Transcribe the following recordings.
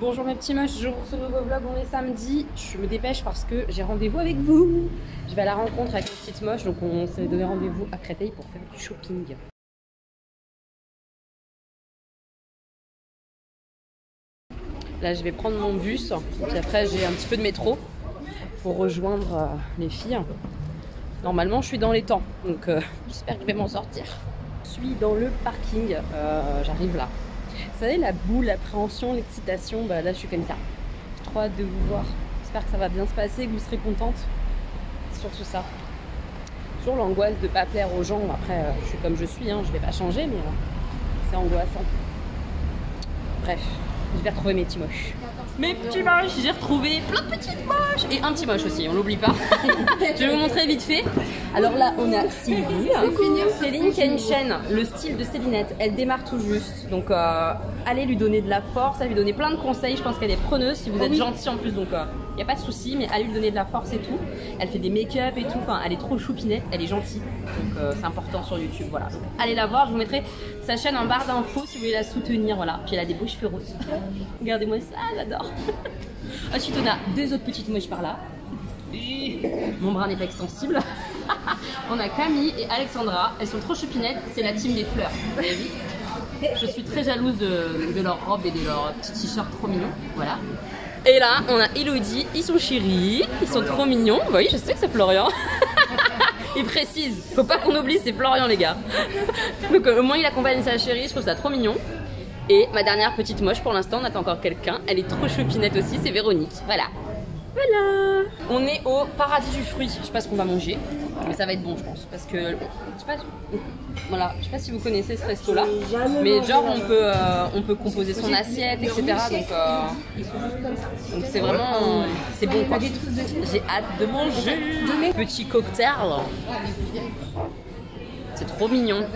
Bonjour mes petits moches, je vous ce nouveau vlog, on est samedi. Je me dépêche parce que j'ai rendez-vous avec vous. Je vais à la rencontre avec les petites moches, donc on s'est donné rendez-vous à Créteil pour faire du shopping. Là je vais prendre mon bus, puis après j'ai un petit peu de métro pour rejoindre les filles. Normalement je suis dans les temps, donc j'espère que je vais m'en sortir. Je suis dans le parking, j'arrive là. Vous savez, la boule, l'appréhension, l'excitation, bah là je suis comme ça. J'ai trop hâte de vous voir. J'espère que ça va bien se passer, que vous serez contente. Surtout ça. Toujours l'angoisse de ne pas plaire aux gens. Après, je suis comme je suis, hein, je vais pas changer, mais c'est angoissant. Bref, je vais retrouver mes petits moches. Mes petits moches, j'ai retrouvé plein de petites moches. Et un petit moche aussi, on l'oublie pas. Je vais vous montrer vite fait. Alors là, on a Céline. Céline qui a une chaîne, le style de Célinette. Elle démarre tout juste. Donc, allez lui donner de la force, allez lui donner plein de conseils. Je pense qu'elle est preneuse si vous êtes gentil en plus. Donc, il n'y a pas de souci, mais allez lui donner de la force et tout. Elle fait des make-up et tout. Enfin, elle est trop choupinette, elle est gentille. Donc, c'est important sur YouTube. Voilà. Donc, allez la voir. Je vous mettrai sa chaîne en barre d'infos si vous voulez la soutenir. Voilà. Puis elle a des beaux cheveux roses. Regardez-moi ça, j'adore. Ensuite, on a deux autres petites moches par là. Mon bras n'est pas extensible. On a Camille et Alexandra. Elles sont trop choupinettes. C'est la team des fleurs. Vous avez vu? Je suis très jalouse de leur robe et de leur petit t-shirt trop mignon. Voilà. Et là, on a Elodie. Ils sont chéris. Ils sont trop mignons. Bah oui, je sais que c'est Florian. Il précise. Faut pas qu'on oublie, c'est Florian, les gars. Donc, au moins, il accompagne sa chérie. Je trouve ça trop mignon. Et ma dernière petite moche, pour l'instant, on attend encore quelqu'un. Elle est trop choupinette aussi, c'est Véronique. Voilà. Voilà. On est au paradis du fruit. Je sais pas ce qu'on va manger, mais ça va être bon, je pense. Parce que, je sais pas, voilà, je sais pas si vous connaissez ce resto-là. Mais genre, on peut composer son assiette, etc. Donc c'est vraiment, c'est bon quoi. J'ai hâte de manger. Petit cocktail. C'est trop mignon.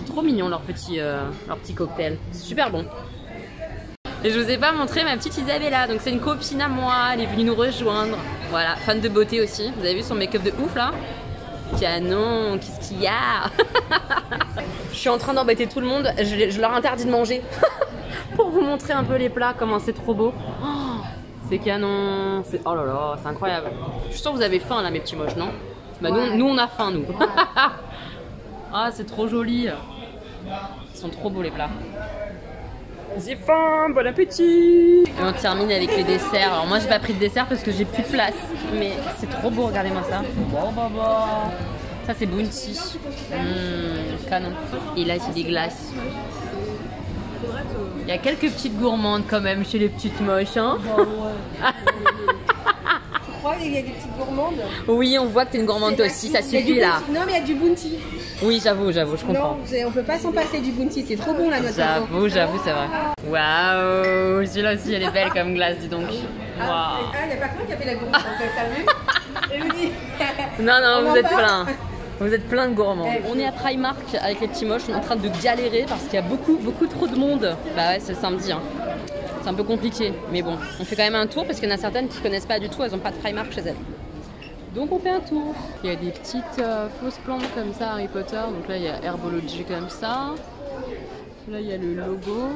Trop mignon leur petit cocktail, c'est super bon. Et je vous ai pas montré ma petite Isabella, donc c'est une copine à moi, elle est venue nous rejoindre. Voilà, fan de beauté aussi, vous avez vu son make-up de ouf là? Canon, qu'est-ce qu'il y a? Je suis en train d'embêter tout le monde, je leur interdis de manger pour vous montrer un peu les plats, comment c'est trop beau. Oh, c'est canon, oh là là, c'est incroyable. Je suis sûre que vous avez faim là mes petits moches, non? Bah nous on a faim nous. Ah, c'est trop joli. Ils sont trop beaux les plats. J'ai faim, bon appétit. Et on termine avec les desserts. Alors moi j'ai pas pris de dessert parce que j'ai plus de place. Mais c'est trop beau, regardez-moi ça. Ça c'est Bounty. Canon. Et là c'est des glaces. Il y a quelques petites gourmandes quand même chez les petites moches, hein. Tu crois qu'il y a des petites gourmandes? Oui, on voit que t'es une gourmande aussi, ça suffit là. Non mais il y a du Bounty. Oui, j'avoue, je comprends. Non, on peut pas s'en passer du Bounty, c'est trop bon la note. J'avoue, c'est vrai. Waouh, celui-là aussi, elle est belle comme glace, dis donc. Waouh. Ah, il n'y a pas quelqu'un qui a fait la gourmande, t'as vu? Elodie. Non, vous êtes plein. Vous êtes plein de gourmands. On est à Primark avec les petits moches, on est en train de galérer parce qu'il y a beaucoup trop de monde. Bah ouais, c'est le samedi, hein. C'est un peu compliqué, mais bon, on fait quand même un tour parce qu'il y en a certaines qui ne connaissent pas du tout, elles n'ont pas de Primark chez elles. Donc on fait un tour. Il y a des petites fausses plantes comme ça, Harry Potter. Donc là il y a Herbology comme ça. Là il y a le logo.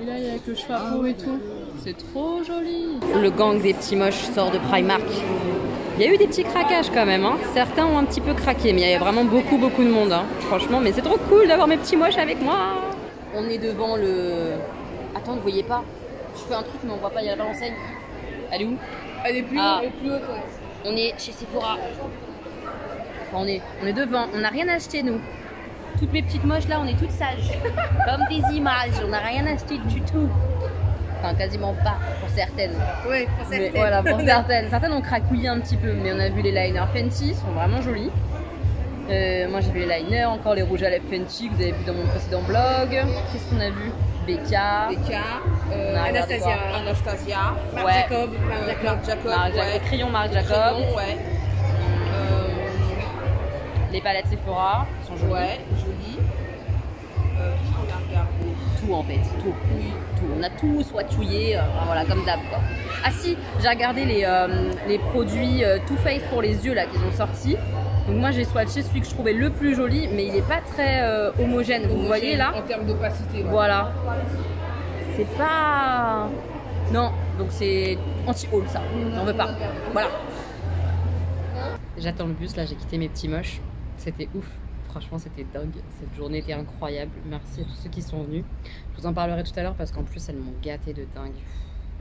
Et là il y a que chapeau et tout. C'est trop joli. Le gang des petits moches sort de Primark. Il y a eu des petits craquages quand même, hein. Certains ont un petit peu craqué, mais il y a vraiment beaucoup de monde, hein. Franchement, mais c'est trop cool d'avoir mes petits moches avec moi. On est devant le... Attends, vous voyez pas? Je fais un truc mais on voit pas, il y a pas l'enseigne. Elle est où? Elle est plus haute, ouais. On est chez Sephora. Enfin, on est devant, on n'a rien acheté nous. Toutes mes petites moches là, on est toutes sages. Comme des images, on n'a rien acheté du tout. Enfin, quasiment pas, pour certaines. Ouais, pour certaines. Mais voilà, pour certaines. Certaines ont craquouillé un petit peu, mais on a vu les liners Fenty, ils sont vraiment jolis. Moi j'ai vu les liners, encore les rouges à lèvres Fenty que vous avez vu dans mon précédent blog. Qu'est-ce qu'on a vu? Becca, Anastasia, Marc Jacob, Crayon Marc Jacob. Les palettes Sephora sont jolies. Ouais, jolies. On a regardé. Tout en fait, tout. On a tout swatchouillé, voilà, comme d'hab quoi. Ah si, j'ai regardé les produits Too Faced pour les yeux là qu'ils ont sortis. Donc moi j'ai swatché celui que je trouvais le plus joli, mais il n'est pas très homogène. Vous voyez là? En termes d'opacité. Ouais. Voilà. C'est pas... Non, donc c'est anti-haul ça. On veut pas. Voilà. J'attends le bus, là j'ai quitté mes petits moches. C'était ouf. Franchement, c'était dingue. Cette journée était incroyable. Merci à tous ceux qui sont venus. Je vous en parlerai tout à l'heure parce qu'en plus, elles m'ont gâté de dingue.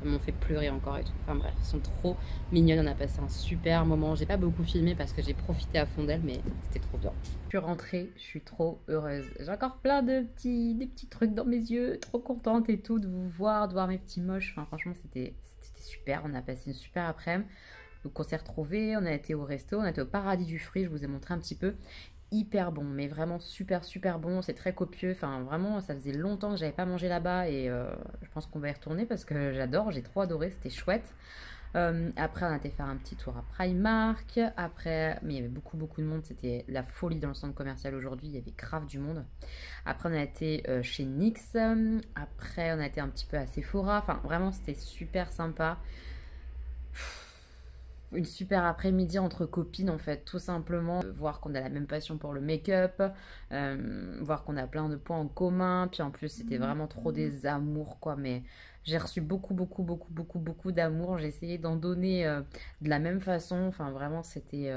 Elles m'ont fait pleurer encore et tout. Enfin bref, elles sont trop mignonnes. On a passé un super moment. J'ai pas beaucoup filmé parce que j'ai profité à fond d'elles, mais c'était trop bien. Je suis rentrée, je suis trop heureuse. J'ai encore plein de petits trucs dans mes yeux. Trop contente et tout de vous voir, de voir mes petits moches. Enfin, franchement, c'était super. On a passé une super après-midi. Donc on s'est retrouvés, on a été au resto, on a été au Paradis du Fruit. Je vous ai montré un petit peu. Hyper bon, mais vraiment super bon, c'est très copieux, enfin vraiment ça faisait longtemps que j'avais pas mangé là-bas et je pense qu'on va y retourner parce que j'adore, j'ai trop adoré, c'était chouette. Après on a été faire un petit tour à Primark, après, mais il y avait beaucoup de monde, c'était la folie dans le centre commercial aujourd'hui, il y avait grave du monde. Après on a été chez NYX, après on a été un petit peu à Sephora, enfin vraiment c'était super sympa. Une super après-midi entre copines en fait, tout simplement. Voir qu'on a la même passion pour le make-up, voir qu'on a plein de points en commun. Puis en plus c'était vraiment trop des amours quoi, mais j'ai reçu beaucoup d'amour. J'ai essayé d'en donner de la même façon, enfin vraiment c'était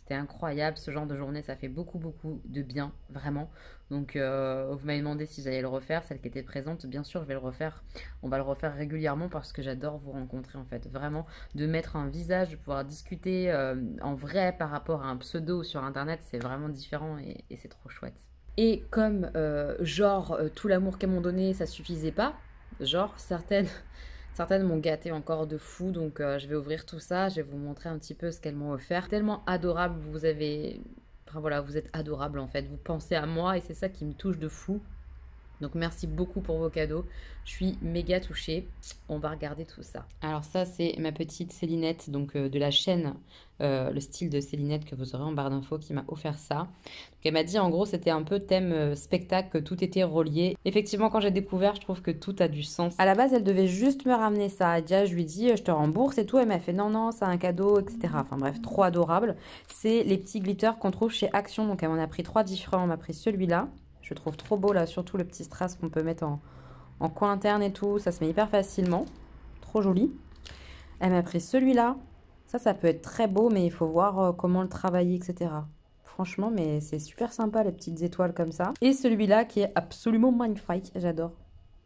incroyable. Ce genre de journée ça fait beaucoup de bien, vraiment. Donc vous m'avez demandé si j'allais le refaire, celle qui était présente, bien sûr je vais le refaire. On va le refaire régulièrement parce que j'adore vous rencontrer en fait, vraiment de mettre un visage, de pouvoir discuter en vrai par rapport à un pseudo sur internet, c'est vraiment différent et c'est trop chouette. Et comme tout l'amour qu'elles m'ont donné ça suffisait pas, genre certaines m'ont gâté encore de fou, donc je vais ouvrir tout ça, je vais vous montrer un petit peu ce qu'elles m'ont offert. Tellement adorable, enfin voilà, vous êtes adorable en fait, vous pensez à moi et c'est ça qui me touche de fou. Donc merci beaucoup pour vos cadeaux, je suis méga touchée. On va regarder tout ça. Alors ça c'est ma petite Célinette, donc de la chaîne le style de Célinette que vous aurez en barre d'infos qui m'a offert ça. Donc, elle m'a dit en gros c'était un peu thème spectacle, que tout était relié. Effectivement quand j'ai découvert je trouve que tout a du sens. À la base elle devait juste me ramener ça. Déjà je lui dis je te rembourse et tout. Elle m'a fait non c'est un cadeau etc. Enfin bref trop adorable. C'est les petits glitters qu'on trouve chez Action. Donc elle m'en a pris 3 différents. Elle m'a pris celui-là. Je trouve trop beau là, surtout le petit strass qu'on peut mettre en coin interne et tout. Ça se met hyper facilement. Trop joli. Elle m'a pris celui-là. Ça peut être très beau, mais il faut voir comment le travailler, etc. Franchement, mais c'est super sympa les petites étoiles comme ça. Et celui-là qui est absolument magnifique. J'adore.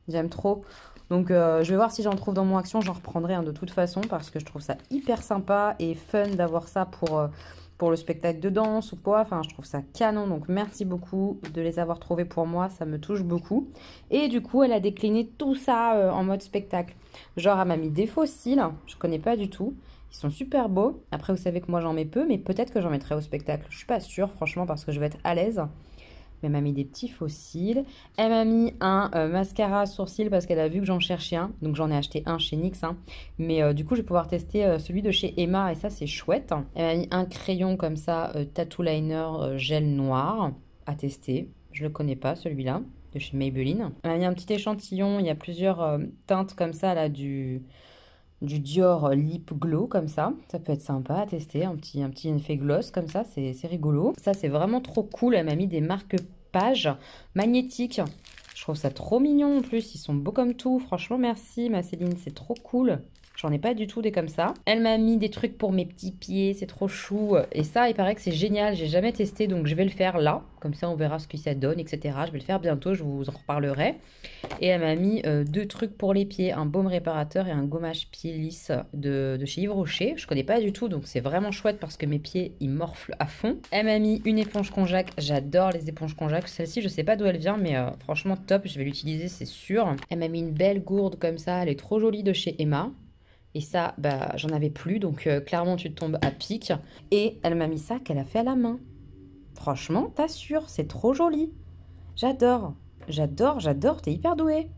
J'aime trop. Donc je vais voir si j'en trouve dans mon Action. J'en reprendrai de toute façon parce que je trouve ça hyper sympa et fun d'avoir ça pour le spectacle de danse ou quoi. Enfin, je trouve ça canon. Donc, merci beaucoup de les avoir trouvés pour moi. Ça me touche beaucoup. Et du coup, elle a décliné tout ça en mode spectacle. Genre, elle m'a mis des faux cils. Je connais pas du tout. Ils sont super beaux. Après, vous savez que moi, j'en mets peu. Mais peut-être que j'en mettrai au spectacle. Je suis pas sûre, franchement, parce que je vais être à l'aise. Mais elle m'a mis des petits faux cils. Elle m'a mis un mascara sourcil parce qu'elle a vu que j'en cherchais un. Donc j'en ai acheté un chez NYX. Hein. Mais du coup, je vais pouvoir tester celui de chez Emma. Et ça, c'est chouette. Elle m'a mis un crayon comme ça, tattoo liner gel noir à tester. Je le connais pas, celui-là, de chez Maybelline. Elle m'a mis un petit échantillon. Il y a plusieurs teintes comme ça, là, du Dior Lip Glow comme ça peut être sympa à tester, un petit effet gloss comme ça, c'est rigolo. Ça c'est vraiment trop cool, elle m'a mis des marque-pages magnétiques, je trouve ça trop mignon en plus, ils sont beaux comme tout, franchement merci ma Céline, c'est trop cool. J'en ai pas du tout des comme ça. Elle m'a mis des trucs pour mes petits pieds, c'est trop chou. Et ça, il paraît que c'est génial, j'ai jamais testé, donc je vais le faire là. Comme ça, on verra ce que ça donne, etc. Je vais le faire bientôt, je vous en reparlerai. Et elle m'a mis 2 trucs pour les pieds, un baume réparateur et un gommage pied lisse de chez Yves Rocher. Je connais pas du tout, donc c'est vraiment chouette parce que mes pieds, ils morflent à fond. Elle m'a mis une éponge konjac, j'adore les éponges konjac. Celle-ci, je sais pas d'où elle vient, mais franchement top, je vais l'utiliser, c'est sûr. Elle m'a mis une belle gourde comme ça, elle est trop jolie de chez Emma. Et ça, bah, j'en avais plus, donc clairement, tu te tombes à pic. Et elle m'a mis ça qu'elle a fait à la main. Franchement, t'assures, c'est trop joli. J'adore, t'es hyper douée.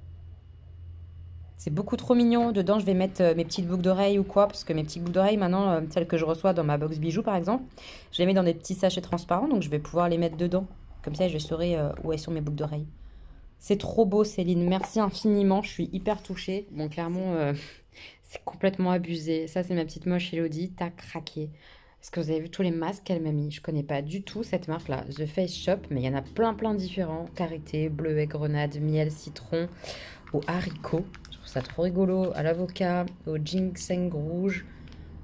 C'est beaucoup trop mignon. Dedans, je vais mettre mes petites boucles d'oreilles ou quoi, parce que mes petites boucles d'oreilles, maintenant, celles que je reçois dans ma box bijoux, par exemple, je les mets dans des petits sachets transparents, donc je vais pouvoir les mettre dedans. Comme ça, je saurai où elles sont mes boucles d'oreilles. C'est trop beau, Céline. Merci infiniment. Je suis hyper touchée. Bon, clairement... c'est complètement abusé. Ça, c'est ma petite moche Elodie. T'as craqué. Est-ce que vous avez vu tous les masques qu'elle m'a mis? Je connais pas du tout cette marque-là, The Face Shop, mais il y en a plein différents. Karité, bleuet, grenade, miel, citron, au haricot. Je trouve ça trop rigolo. À l'avocat, au ginseng rouge,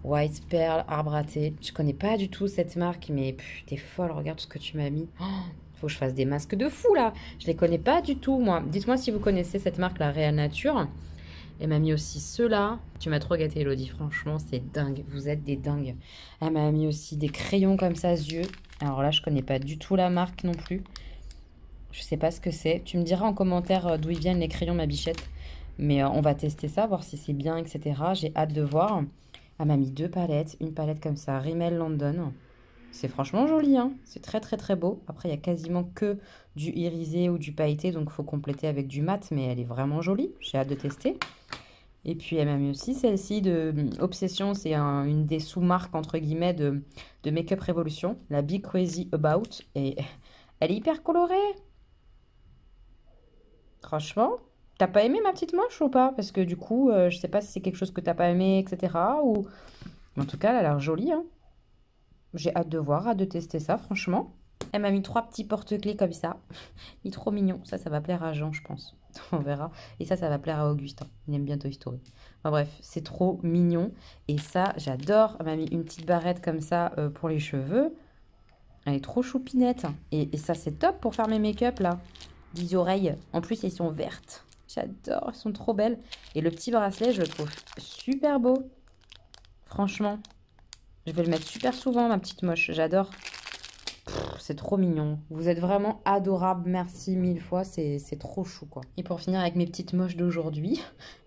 white pearl, arbre à thé. Je connais pas du tout cette marque, mais t'es folle, regarde ce que tu m'as mis. Oh, faut que je fasse des masques de fou là. Je les connais pas du tout, moi. Dites-moi si vous connaissez cette marque, la Réal Nature. Elle m'a mis aussi ceux-là. Tu m'as trop gâté, Elodie. Franchement, c'est dingue. Vous êtes des dingues. Elle m'a mis aussi des crayons comme ça, yeux. Alors là, je connais pas du tout la marque non plus. Je sais pas ce que c'est. Tu me diras en commentaire d'où ils viennent les crayons, ma bichette. Mais on va tester ça, voir si c'est bien, etc. J'ai hâte de voir. Elle m'a mis 2 palettes. Une palette comme ça, Rimmel London. C'est franchement joli, hein. C'est très beau. Après, il y a quasiment que du irisé ou du pailleté. Donc, il faut compléter avec du mat. Mais elle est vraiment jolie. J'ai hâte de tester. Et puis, elle m'a mis aussi celle-ci de Obsession. C'est une des sous-marques, entre guillemets, de Make-up Revolution. La Be Crazy About. Et elle est hyper colorée. Franchement, t'as pas aimé ma petite moche ou pas? Parce que du coup, je sais pas si c'est quelque chose que t'as pas aimé, etc. Ou... En tout cas, elle a l'air jolie, hein. J'ai hâte de voir, hâte de tester ça, franchement. Elle m'a mis 3 petits porte-clés comme ça. Il est trop mignon. Ça va plaire à Jean, je pense. On verra. Et ça va plaire à Augustin. Il aime bien Toy Story. Enfin bref, c'est trop mignon. Et ça, j'adore. Elle m'a mis une petite barrette comme ça pour les cheveux. Elle est trop choupinette. Et ça, c'est top pour faire mes make-up, là. 10 oreilles. En plus, elles sont vertes. J'adore. Elles sont trop belles. Et le petit bracelet, je le trouve super beau. Franchement. Je vais le mettre super souvent, ma petite moche. J'adore. C'est trop mignon. Vous êtes vraiment adorables. Merci 1000 fois. C'est trop chou, quoi. Et pour finir avec mes petites moches d'aujourd'hui,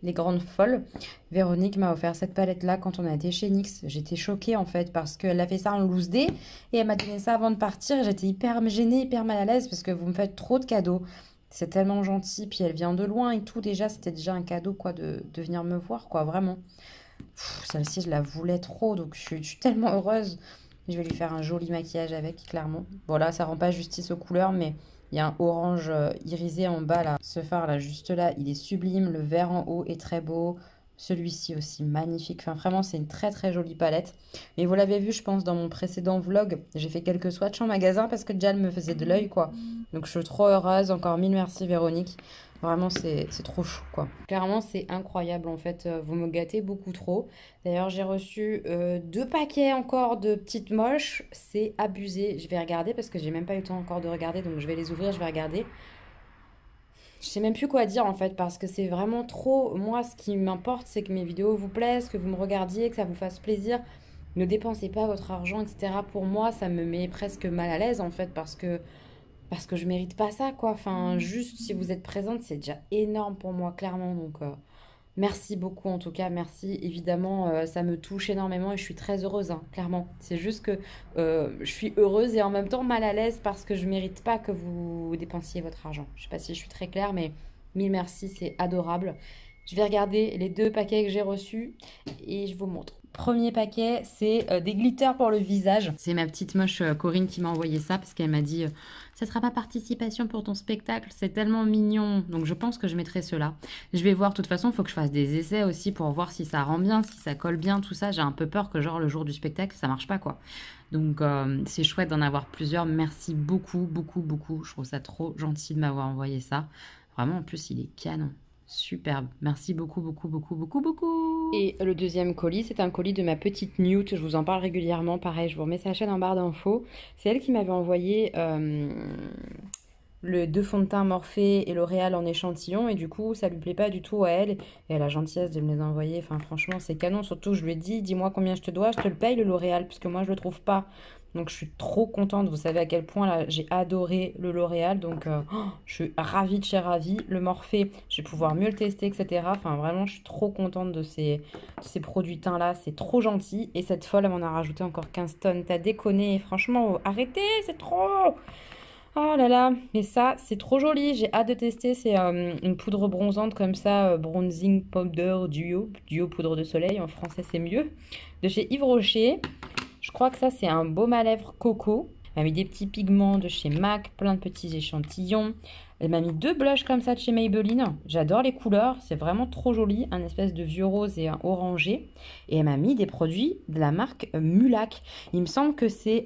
les grandes folles, Véronique m'a offert cette palette-là quand on a été chez NYX. J'étais choquée, en fait, parce qu'elle a fait ça en loose day. Et elle m'a donné ça avant de partir. J'étais hyper gênée, hyper mal à l'aise, parce que vous me faites trop de cadeaux. C'est tellement gentil. Puis elle vient de loin et tout. Déjà, c'était déjà un cadeau, quoi, de venir me voir, quoi. Vraiment. Celle-ci, je la voulais trop, donc je suis tellement heureuse. Je vais lui faire un joli maquillage avec, clairement. Bon, là, ça rend pas justice aux couleurs, mais il y a un orange irisé en bas, là. Ce phare, là, juste là, il est sublime. Le vert en haut est très beau. Celui-ci aussi, magnifique. Enfin, vraiment, c'est une très jolie palette. Et vous l'avez vu, je pense, dans mon précédent vlog. J'ai fait quelques swatchs en magasin parce que Jan me faisait de l'œil, quoi. Donc, je suis trop heureuse. Encore 1000 merci, Véronique. Vraiment, c'est trop chou, quoi. Clairement, c'est incroyable, en fait. Vous me gâtez beaucoup trop. D'ailleurs, j'ai reçu 2 paquets encore de petites moches. C'est abusé. Je vais regarder parce que j'ai même pas eu le temps encore de regarder. Donc, je vais les ouvrir, je vais regarder. Je sais même plus quoi dire, en fait, parce que c'est vraiment trop... Moi, ce qui m'importe, c'est que mes vidéos vous plaisent, que vous me regardiez, que ça vous fasse plaisir. Ne dépensez pas votre argent, etc. Pour moi, ça me met presque mal à l'aise, en fait, parce que je mérite pas ça, quoi. Enfin, juste si vous êtes présente, c'est déjà énorme pour moi, clairement. Donc, merci beaucoup, en tout cas. Merci, évidemment, ça me touche énormément et je suis très heureuse, hein, clairement. C'est juste que je suis heureuse et en même temps mal à l'aise parce que je mérite pas que vous dépensiez votre argent. Je sais pas si je suis très claire, mais 1000 merci, c'est adorable. Je vais regarder les 2 paquets que j'ai reçus et je vous montre. Premier paquet, c'est des glitters pour le visage. C'est ma petite moche Corinne qui m'a envoyé ça parce qu'elle m'a dit ça sera pas participation pour ton spectacle, c'est tellement mignon. Donc je pense que je mettrai cela. Je vais voir, de toute façon, il faut que je fasse des essais aussi pour voir si ça rend bien, si ça colle bien, tout ça. J'ai un peu peur que genre le jour du spectacle, ça marche pas, quoi. Donc c'est chouette d'en avoir plusieurs. Merci beaucoup. Je trouve ça trop gentil de m'avoir envoyé ça. Vraiment, en plus, il est canon. Superbe. Merci beaucoup. Et le deuxième colis, c'est un colis de ma petite Newt. Je vous en parle régulièrement. Pareil, je vous remets sa chaîne en barre d'infos. C'est elle qui m'avait envoyé le 2 fonds de teint Morphe et L'Oréal en échantillon. Et du coup, ça lui plaît pas du tout à elle. Et elle a la gentillesse de me les envoyer. Enfin, franchement, c'est canon. Surtout, je lui ai dit, dis-moi combien je te dois. Je te le paye, le L'Oréal, parce que moi, je le trouve pas. Donc, je suis trop contente. Vous savez à quel point, là, j'ai adoré le L'Oréal. Donc, je suis ravie de chez ravie. Le Morphe, je vais pouvoir mieux le tester, etc. Enfin, vraiment, je suis trop contente de ces produits teints-là. C'est trop gentil. Et cette folle, elle m'en a rajouté encore 15 tonnes. T'as déconné. Franchement, arrêtez, c'est trop... Oh là là, mais ça, c'est trop joli. J'ai hâte de tester. C'est une poudre bronzante comme ça, Bronzing Powder Duo poudre de soleil. En français, c'est mieux. De chez Yves Rocher. Je crois que ça, c'est un baume à lèvres coco. Elle m'a mis des petits pigments de chez MAC, plein de petits échantillons. Elle m'a mis 2 blushs comme ça de chez Maybelline. J'adore les couleurs, c'est vraiment trop joli. Un espèce de vieux rose et un orangé. Et elle m'a mis des produits de la marque Mulac. Il me semble que c'est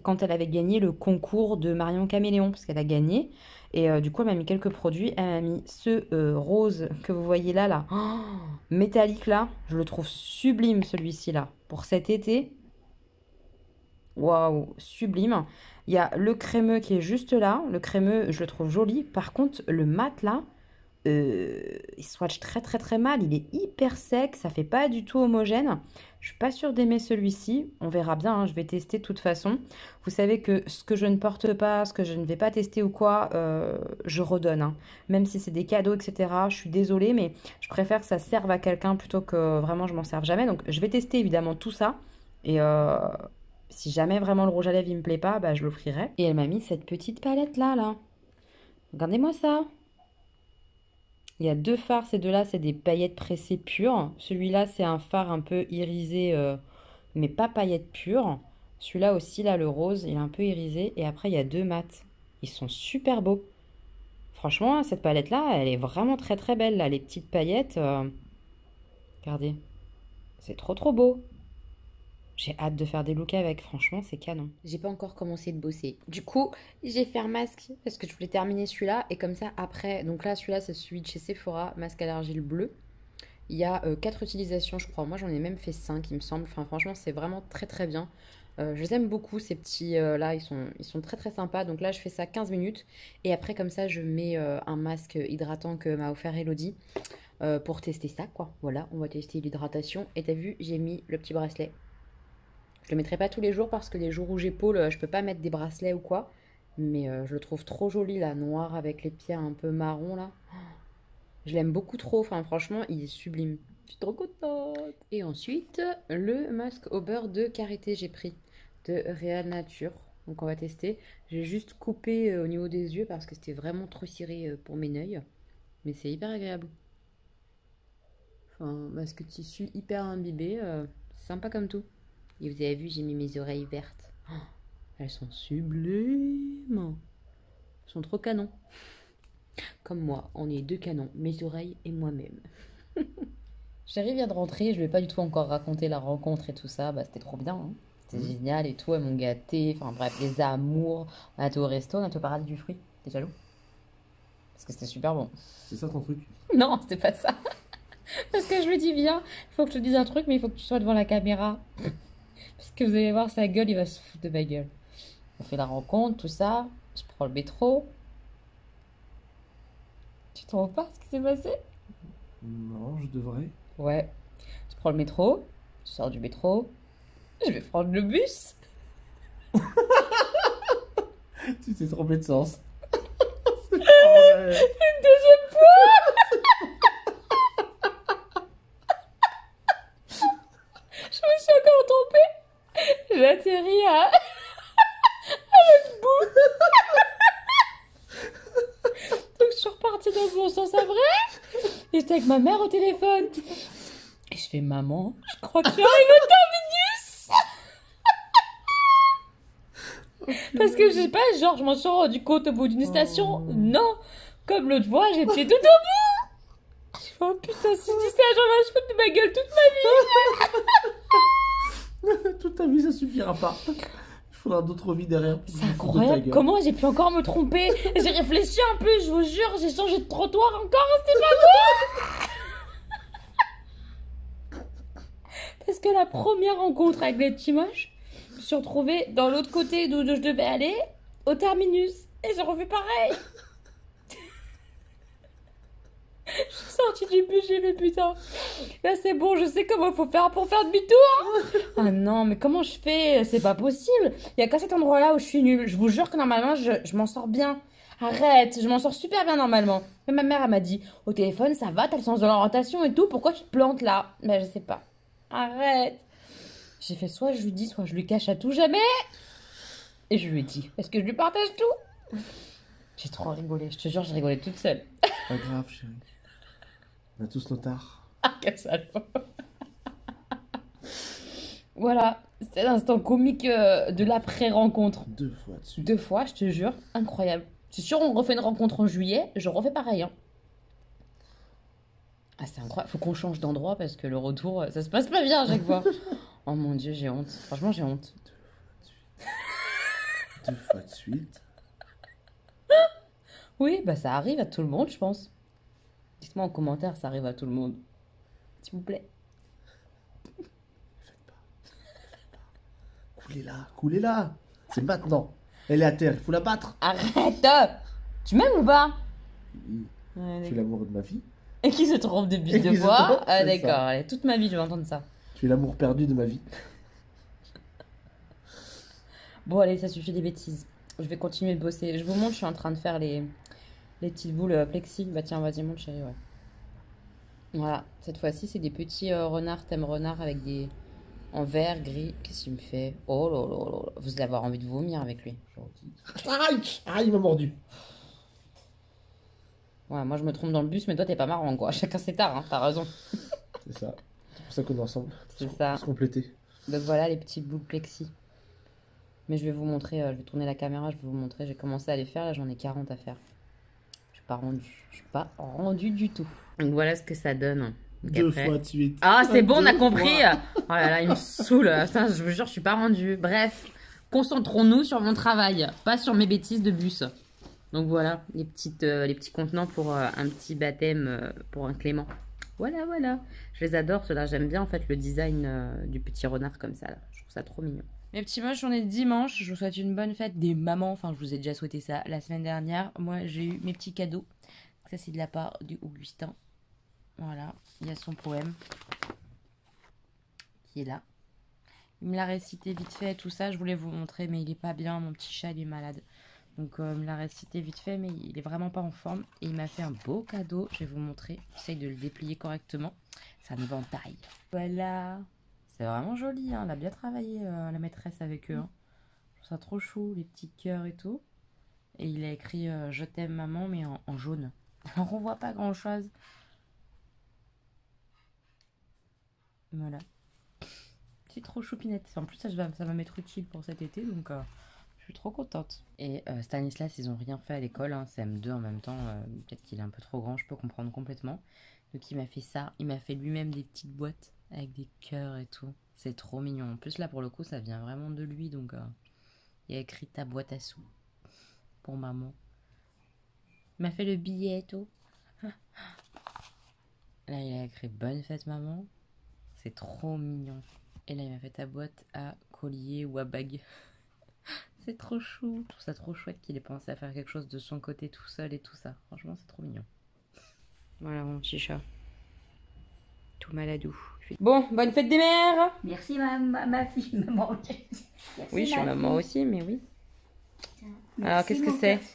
quand elle avait gagné le concours de Marion Caméléon, parce qu'elle a gagné. Et du coup, elle m'a mis quelques produits. Elle m'a mis ce rose que vous voyez là. Oh, métallique là. Je le trouve sublime celui-ci là. Pour cet été. Waouh, sublime. Il y a le crémeux qui est juste là. Le crémeux, je le trouve joli. Par contre, le mat là, il swatch très très très mal. Il est hyper sec. Ça fait pas du tout homogène. Je suis pas sûre d'aimer celui-ci. On verra bien, hein, je vais tester de toute façon. Vous savez que ce que je ne porte pas, ce que je ne vais pas tester ou quoi, je redonne, hein. Même si c'est des cadeaux, etc. Je suis désolée, mais je préfère que ça serve à quelqu'un plutôt que vraiment je m'en serve jamais. Donc je vais tester évidemment tout ça. Et si jamais vraiment le rouge à lèvres il me plaît pas, bah, je l'offrirai. Et elle m'a mis cette petite palette là. Regardez-moi ça. Il y a 2 fards, ces deux-là, c'est des paillettes pressées pures. Celui-là, c'est un fard un peu irisé, mais pas paillettes pures. Celui-là aussi, là, le rose, il est un peu irisé. Et après, il y a 2 mats. Ils sont super beaux. Franchement, cette palette-là, elle est vraiment très très belle, là. Les petites paillettes, regardez. C'est trop trop beau. J'ai hâte de faire des looks avec, franchement, c'est canon. J'ai pas encore commencé de bosser. Du coup, j'ai fait un masque parce que je voulais terminer celui-là. Et comme ça, après, donc là, celui-là, c'est celui de chez Sephora, masque à l'argile bleu. Il y a 4 utilisations, je crois. Moi, j'en ai même fait 5, il me semble. Enfin, franchement, c'est vraiment très très bien. Je les aime beaucoup, ces petits là, ils sont très très sympas. Donc là, je fais ça 15 minutes. Et après, comme ça, je mets un masque hydratant que m'a offert Elodie pour tester ça, quoi. Voilà, on va tester l'hydratation. Et t'as vu, j'ai mis le petit bracelet. Je le mettrai pas tous les jours parce que les jours où j'épaule, je peux pas mettre des bracelets ou quoi. Mais je le trouve trop joli là, noir avec les pierres un peu marron là. Je l'aime beaucoup trop, enfin franchement, il est sublime. Je suis trop contente. Et ensuite, le masque au beurre de karité j'ai pris de Real Nature. Donc on va tester. J'ai juste coupé au niveau des yeux parce que c'était vraiment trop ciré pour mes yeux. Mais c'est hyper agréable. Enfin, masque tissu hyper imbibé, sympa comme tout. Et vous avez vu, j'ai mis mes oreilles vertes. Oh, elles sont sublimes. Elles sont trop canons. Comme moi, on est 2 canons, mes oreilles et moi-même. Chérie vient de rentrer, je lui ai pas du tout encore raconté la rencontre et tout ça. Bah, c'était trop bien, hein. C'était génial et tout, elles m'ont gâté. Enfin bref, les amours. On a été au resto, on a été au paradis du fruit. T'es jaloux? Parce que c'était super bon. C'est ça ton truc? Non, c'était pas ça. Parce que je lui dis, viens, il faut que je te dise un truc, mais il faut que tu sois devant la caméra. Parce que vous allez voir sa gueule, il va se foutre de ma gueule. On fait la rencontre, tout ça. Je prends le métro. Tu trouves pas ce qui s'est passé? Non, je devrais. Ouais. Je prends le métro. Je sors du métro. Je vais prendre le bus. Tu t'es trompé de sens. Une deuxième fois. Je me suis encore trompée. J'ai atterri à l'autre bout. Donc je suis repartie dans le bon sens après. Et j'étais avec ma mère au téléphone. Et je fais, maman, je crois que je suis arrivée au terminus. Parce que je sais pas, genre je m'en suis rendu compte au bout d'une station. Non, comme l'autre fois, j'étais tout au bout. Je fais, oh putain, si je dis ça, j'en vais se foutre de ma gueule toute ma vie. Toute ta vie, ça suffira pas. Il faudra d'autres vies derrière. C'est incroyable. Comment j'ai pu encore me tromper? J'ai réfléchi un peu, je vous jure, j'ai changé de trottoir encore, c'était pas bon. Parce que la première rencontre avec les petits moches, je me suis retrouvée dans l'autre côté d'où je devais aller, au terminus. Et j'ai refait pareil. Je suis sortie du bus, j'ai fait putain. Là c'est bon, je sais comment il faut faire pour faire demi-tour. Ah non, mais comment je fais? C'est pas possible. Il y a qu'à cet endroit-là où je suis nulle. Je vous jure que normalement, je m'en sors bien. Arrête, je m'en sors super bien normalement. Mais ma mère, elle m'a dit, au téléphone, ça va, t'as le sens de l'orientation et tout, pourquoi tu te plantes là? Ben je sais pas. Arrête. J'ai fait soit je lui dis, soit je lui cache à tout jamais. Et je lui ai dit, parce que je lui partage tout. J'ai trop rigolé, je te jure, j'ai rigolé toute seule. Pas grave, chérie. On a tous nos tares. Ah, quel salaud. Voilà, c'est l'instant comique de l'après-rencontre. 2 fois dessus. 2 fois, je te jure, incroyable. C'est sûr, on refait une rencontre en juillet, je refais pareil. Hein. Ah, c'est incroyable, faut qu'on change d'endroit parce que le retour, ça se passe pas bien à chaque fois. Oh mon dieu, j'ai honte. Franchement, j'ai honte. 2 fois de suite. Oui, bah ça arrive à tout le monde, je pense. Dites-moi en commentaire, ça arrive à tout le monde. S'il vous plaît. Faites pas. Coulez-la, coulez-la. C'est maintenant. Elle est à terre, il faut la battre. Arrête! Tu m'aimes ou pas? Oui, Ouais, tu es l'amour de ma vie. et qui se trompe de bus Et de qui se fois? trompe, Ah c'est d'accord, ça. allez, toute ma vie je vais entendre ça. Tu es l'amour perdu de ma vie. Bon allez, ça suffit des bêtises. Je vais continuer de bosser. Je vous montre, je suis en train de faire les petites boules plexi. Bah tiens, vas-y mon chéri, ouais. Voilà, cette fois-ci c'est des petits renards, thème renard avec des... en vert, gris. Qu'est-ce qu'il me fait? Oh là là là là. Vous allez avoir envie de vomir avec lui. Aïe, aïe, il m'a mordu. Ouais, moi je me trompe dans le bus, mais toi t'es pas marrant quoi. Chacun ses tares, hein, t'as raison. C'est ça. C'est pour ça qu'on est ensemble. C'est ça. Pour se compléter. Donc voilà les petites boules plexi. Mais je vais vous montrer, je vais tourner la caméra, je vais vous montrer. J'ai commencé à les faire, là j'en ai 40 à faire. Je suis pas rendue. Je suis pas rendue du tout. Donc voilà ce que ça donne. Donc 2 après- fois de suite. Ah c'est bon, on a 2 compris. fois. Oh là là, il me saoule. Putain, je vous jure, je suis pas rendue. Bref, concentrons-nous sur mon travail, pas sur mes bêtises de bus. Donc voilà, les petits contenants pour un petit baptême pour un Clément. Voilà, voilà. Je les adore, ceux-là. J'aime bien en fait le design du petit renard comme ça. Là. Je trouve ça trop mignon. Mes petits moches, on est dimanche. Je vous souhaite une bonne fête des mamans. Enfin, je vous ai déjà souhaité ça la semaine dernière. Moi, j'ai eu mes petits cadeaux. Ça, c'est de la part du Augustin. Voilà, il y a son poème qui est là. Il me l'a récité vite fait, tout ça. Je voulais vous montrer, mais il est pas bien. Mon petit chat, il est malade. Donc, il me l'a récité vite fait, mais il est vraiment pas en forme. Et il m'a fait un beau cadeau. Je vais vous montrer. J'essaye de le déplier correctement. C'est un éventail. Voilà. C'est vraiment joli, hein. Elle a bien travaillé, la maîtresse, avec eux. Hein. Je trouve ça trop chou, les petits cœurs et tout. Et il a écrit Je t'aime maman, mais en jaune. Alors on voit pas grand chose. Voilà. C'est trop choupinette. En plus, ça va m'être utile pour cet été, donc je suis trop contente. Et Stanislas, ils ont rien fait à l'école, hein. C'est M2 en même temps. Peut-être qu'il est un peu trop grand, je peux comprendre complètement. Donc il m'a fait ça. Il m'a fait lui-même des petites boîtes avec des cœurs et tout. C'est trop mignon. En plus, là, pour le coup, ça vient vraiment de lui. Donc, il a écrit ta boîte à sous pour maman. Il m'a fait le billet et tout. Là, il a écrit bonne fête, maman. C'est trop mignon. Et là, il m'a fait ta boîte à collier ou à bague. C'est trop chou. Je trouve ça trop chouette qu'il ait pensé à faire quelque chose de son côté tout seul et tout ça. Franchement, c'est trop mignon. Voilà mon petit chat. Tout maladou. Bon, bonne fête des mères. Merci ma fille, maman. Merci, Oui, je suis ma maman fille. aussi, mais oui. Merci, Alors, qu'est-ce que mon c'est? cœur.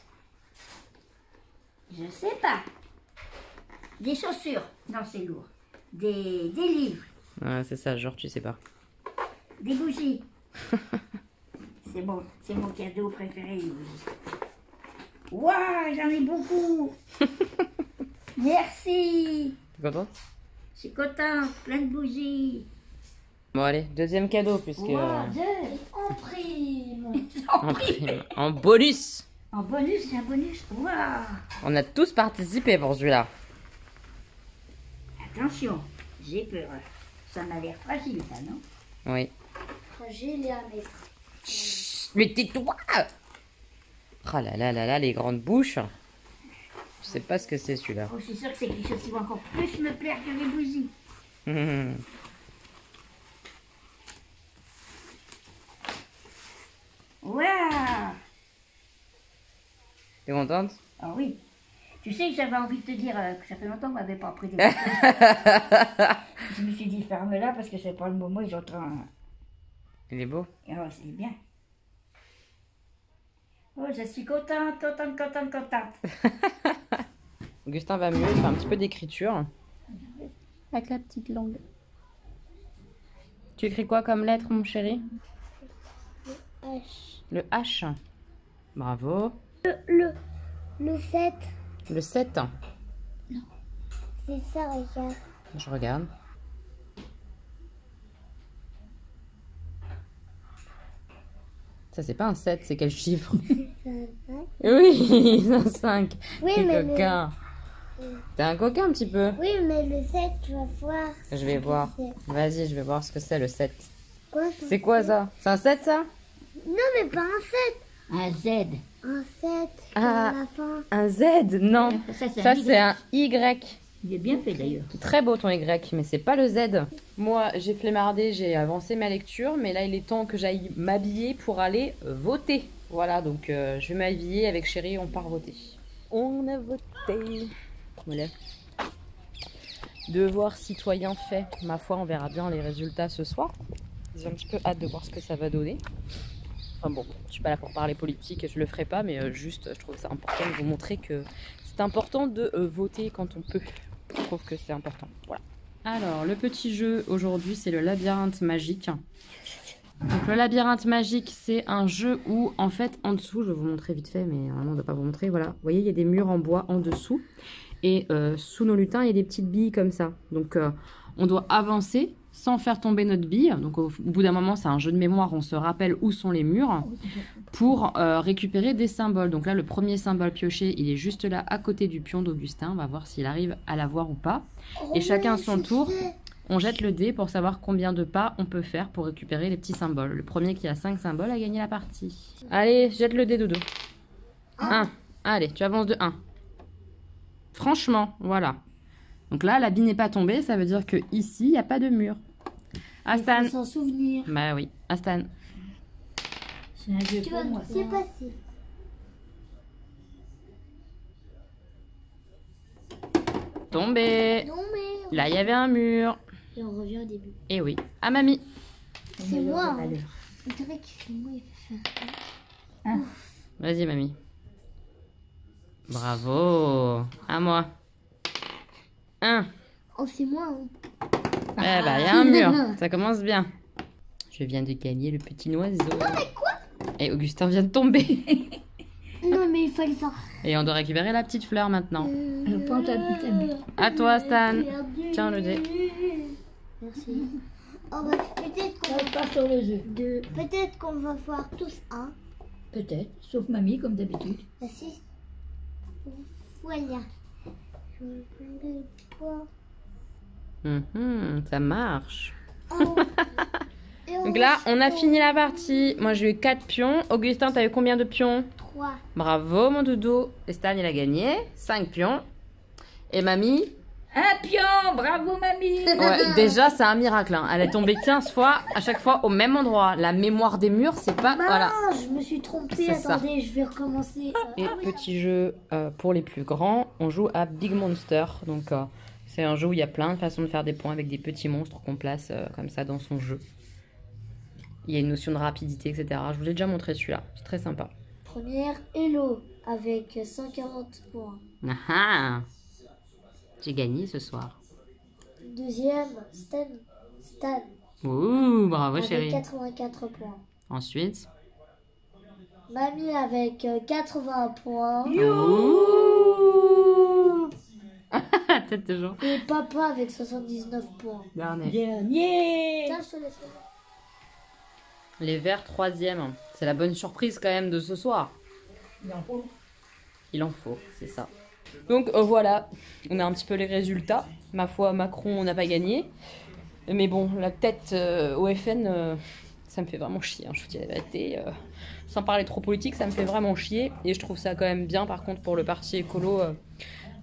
Je sais pas. Des chaussures. Non, c'est lourd. Des livres. Ah, c'est ça, genre tu sais pas. Des bougies. C'est bon, c'est mon cadeau préféré, les bougies. Waouh, j'en ai beaucoup. Merci. T'es contente? Je suis contente, plein de bougies. Bon allez, deuxième cadeau puisque Wow, deux. En prime. en prime, en bonus. En bonus, j'ai un bonus. Waouh. On a tous participé pour celui-là. Attention, j'ai peur. Ça m'a l'air fragile, ça, non? Oui. Fragile et à mettre. Mais tais-toi! Ah là là là là, les grandes bouches. Je sais pas ce que c'est celui-là. Oh, je suis sûre que c'est quelque chose qui va encore plus me plaire que les bougies. Waouh. T'es contente? Ah oui. Tu sais que j'avais envie de te dire que ça fait longtemps qu'on m'avait pas pris des Je me suis dit, ferme-la parce que c'est pas le moment, ils sont en train... Il est beau. Oh, c'est bien. Oh, je suis contente, contente, contente, contente. Augustin va mieux, il fait un petit peu d'écriture. Avec la petite langue. Tu écris quoi comme lettre, mon chéri? H. Le H. Bravo. Le 7. Le 7. C'est ça, regarde. Je regarde. Ça, c'est pas un 7, c'est quel chiffre? C'est un 5. Oui, c'est un 5. Oui, Quel mais coquin. T'es un coquin un petit peu. Oui, mais le 7, tu vas voir. Je vais voir. C'est Vas-y, je vais voir ce que c'est le 7. quoi ça? C'est quoi ça? C'est un 7 ça? Non, mais pas un 7. Un Z. Un 7, Ah. à la fin. Un Z? Non. Ça, c'est Ça, un c'est un Y. Il est bien fait d'ailleurs. Très beau ton Y, mais c'est pas le Z. Moi, j'ai flemmardé, j'ai avancé ma lecture, mais là, il est temps que j'aille m'habiller pour aller voter. Voilà, donc je vais m'habiller avec chérie, on part voter. On a voté. Voilà. Devoir citoyen fait. Ma foi, on verra bien les résultats ce soir. J'ai un petit peu hâte de voir ce que ça va donner. Enfin bon, je suis pas là pour parler politique, je le ferai pas, mais juste, je trouve ça important de vous montrer que c'est important de voter quand on peut. Je trouve que c'est important. Voilà. Alors, le petit jeu aujourd'hui, c'est le labyrinthe magique. Donc, le labyrinthe magique, c'est un jeu où, en fait, en dessous, je vais vous montrer vite fait, mais vraiment, on ne doit pas vous montrer. Voilà. Vous voyez, il y a des murs en bois en dessous. Et sous nos lutins, il y a des petites billes comme ça. Donc, on doit avancer sans faire tomber notre bille. Donc, au bout d'un moment, c'est un jeu de mémoire. On se rappelle où sont les murs pour récupérer des symboles. Donc là, le premier symbole pioché, il est juste là, à côté du pion d'Augustin. On va voir s'il arrive à l'avoir ou pas. Et chacun à son tour, on jette le dé pour savoir combien de pas on peut faire pour récupérer les petits symboles. Le premier qui a 5 symboles a gagné la partie. Allez, jette le dé, Dodo. 1. Allez, tu avances de 1. Franchement, voilà. Donc là, la bille n'est pas tombée, ça veut dire que ici, il n'y a pas de mur. Astan. Il faut s'en souvenir. Bah oui, Astan. C'est un jeu Tu pour vas moi. te dépasser. Tombé. Non, mais. Là, il y avait un mur. Et on revient au début. Et oui. Ah, mamie. C'est moi. Hein. On dirait que c'est moi, il faut faire. Vas-y, mamie. Bravo. À moi. 1. Oh, c'est moi. Hein. Eh bah, il y a un mur. Ça commence bien. Je viens de gagner le petit oiseau. Non, mais quoi? Et Augustin vient de tomber. Non, mais il fallait ça. Et on doit récupérer la petite fleur maintenant. Prends ta petite amie. À toi, Stan. Tiens, le dé. Merci. Oh, bah, peut-être qu'on Pas sur le jeu. peut-être qu'on va voir tous un. Peut-être. Sauf mamie, comme d'habitude. Ah, si. Voilà. Ça marche. Oh. Donc là, on a fini la partie. Moi, j'ai eu 4 pions. Augustin, t'as eu combien de pions? 3. Bravo, mon doudou. Et Stan, il a gagné 5 pions. Et mamie? Un pion. Bravo, mamie. Ouais, déjà, c'est un miracle. Hein. Elle est tombée 15 fois, à chaque fois au même endroit. La mémoire des murs, c'est pas... Voilà. Je me suis trompée. C'est ça. Attendez, je vais recommencer. Et petit jeu pour les plus grands, on joue à Big Monster. Donc, c'est un jeu où il y a plein de façons de faire des points avec des petits monstres qu'on place comme ça dans son jeu. Il y a une notion de rapidité, etc. Je vous ai déjà montré celui-là. C'est très sympa. Première, Hello, avec 140 points. Ah ah. J'ai gagné ce soir. Deuxième, Stan, Ouh, bravo avec chérie. 84 points. Ensuite. Mamie avec 80 points. Ouh. Tête de genre. Et papa avec 79 points. Dernier. Dernier. Tiens, je te laisse. Les verts, 3e. C'est la bonne surprise quand même de ce soir. Il en faut, c'est ça. Donc voilà, on a un petit peu les résultats. Ma foi, Macron, on n'a pas gagné. Mais bon, la tête au FN, ça me fait vraiment chier. Hein, je vous dis la vérité. Sans parler trop politique, ça me fait vraiment chier. Et je trouve ça quand même bien, par contre, pour le parti écolo,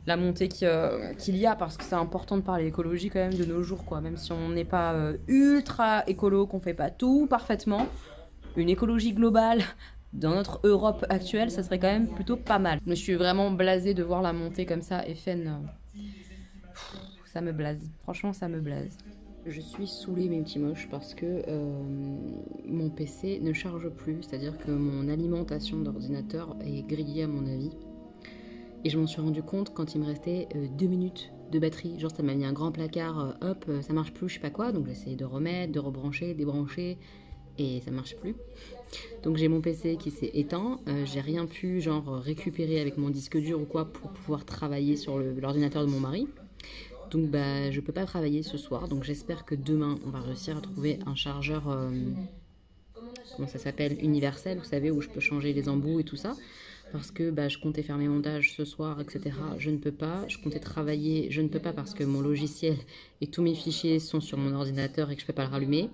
la montée qu'il y a. Parce que c'est important de parler écologie quand même de nos jours, quoi. Même si on n'est pas ultra écolo, qu'on fait pas tout parfaitement. Une écologie globale dans notre Europe actuelle, ça serait quand même plutôt pas mal. Je suis vraiment blasée de voir la montée comme ça. FN, ça me blase. Franchement, ça me blase. Je suis saoulée, mes petits moches, parce que mon PC ne charge plus. C'est-à-dire que mon alimentation d'ordinateur est grillée, à mon avis. Et je m'en suis rendu compte quand il me restait 2 minutes de batterie. Genre, ça m'a mis un grand placard, hop, ça marche plus, je sais pas quoi. Donc, j'ai essayé de remettre, de rebrancher, débrancher. Et ça marche plus. Donc j'ai mon PC qui s'est éteint, j'ai rien pu genre récupérer avec mon disque dur ou quoi pour pouvoir travailler sur l'ordinateur de mon mari. Donc bah je peux pas travailler ce soir, donc j'espère que demain on va réussir à trouver un chargeur comment ça s'appelle, universel, vous savez, où je peux changer les embouts et tout ça. Parce que je comptais faire mes montages ce soir, etc. Je ne peux pas. Je comptais travailler, je ne peux pas parce que mon logiciel et tous mes fichiers sont sur mon ordinateur et que je ne peux pas le rallumer.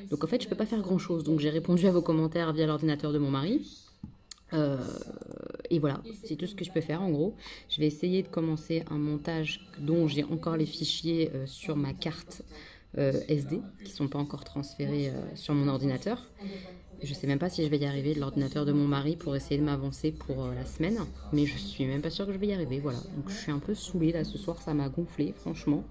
Donc en fait, je ne peux pas faire grand-chose. Donc j'ai répondu à vos commentaires via l'ordinateur de mon mari. Et voilà, c'est tout ce que je peux faire en gros. Je vais essayer de commencer un montage dont j'ai encore les fichiers sur ma carte SD qui ne sont pas encore transférés sur mon ordinateur. Je sais même pas si je vais y arriver de l'ordinateur de mon mari pour essayer de m'avancer pour la semaine. Mais je suis même pas sûre que je vais y arriver, voilà. Donc je suis un peu saoulée là ce soir, ça m'a gonflé franchement.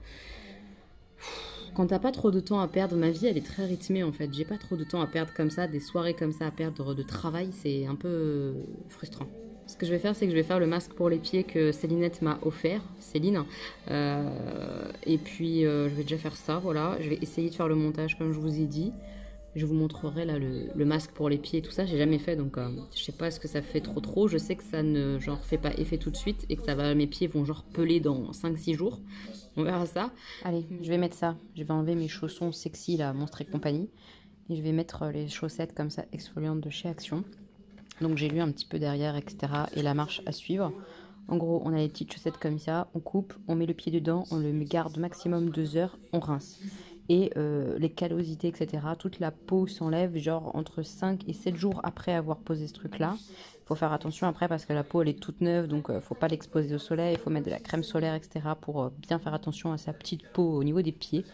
Quand t'as pas trop de temps à perdre, ma vie elle est très rythmée en fait. J'ai pas trop de temps à perdre comme ça, des soirées comme ça à perdre de travail, c'est un peu frustrant. Ce que je vais faire, c'est que je vais faire le masque pour les pieds que Célinette m'a offert, Céline. Et puis je vais déjà faire ça, voilà. Je vais essayer de faire le montage comme je vous ai dit. Je vous montrerai là le masque pour les pieds et tout ça, j'ai jamais fait donc je sais pas ce que ça fait trop. Je sais que ça ne fait pas effet tout de suite et que mes pieds vont peler dans 5-6 jours. On verra ça. Allez, je vais mettre ça. Je vais enlever mes chaussons sexy là, Monstre et compagnie. Et je vais mettre les chaussettes comme ça exfoliantes de chez Action. Donc j'ai lu un petit peu derrière, etc. Et la marche à suivre. En gros, on a les petites chaussettes comme ça, on coupe, on met le pied dedans, on le garde maximum 2 heures, on rince. Et les callosités, etc., toute la peau s'enlève genre entre 5 et 7 jours après avoir posé ce truc-là. Il faut faire attention après parce que la peau elle est toute neuve, donc faut pas l'exposer au soleil, il faut mettre de la crème solaire, etc. pour bien faire attention à sa petite peau au niveau des pieds.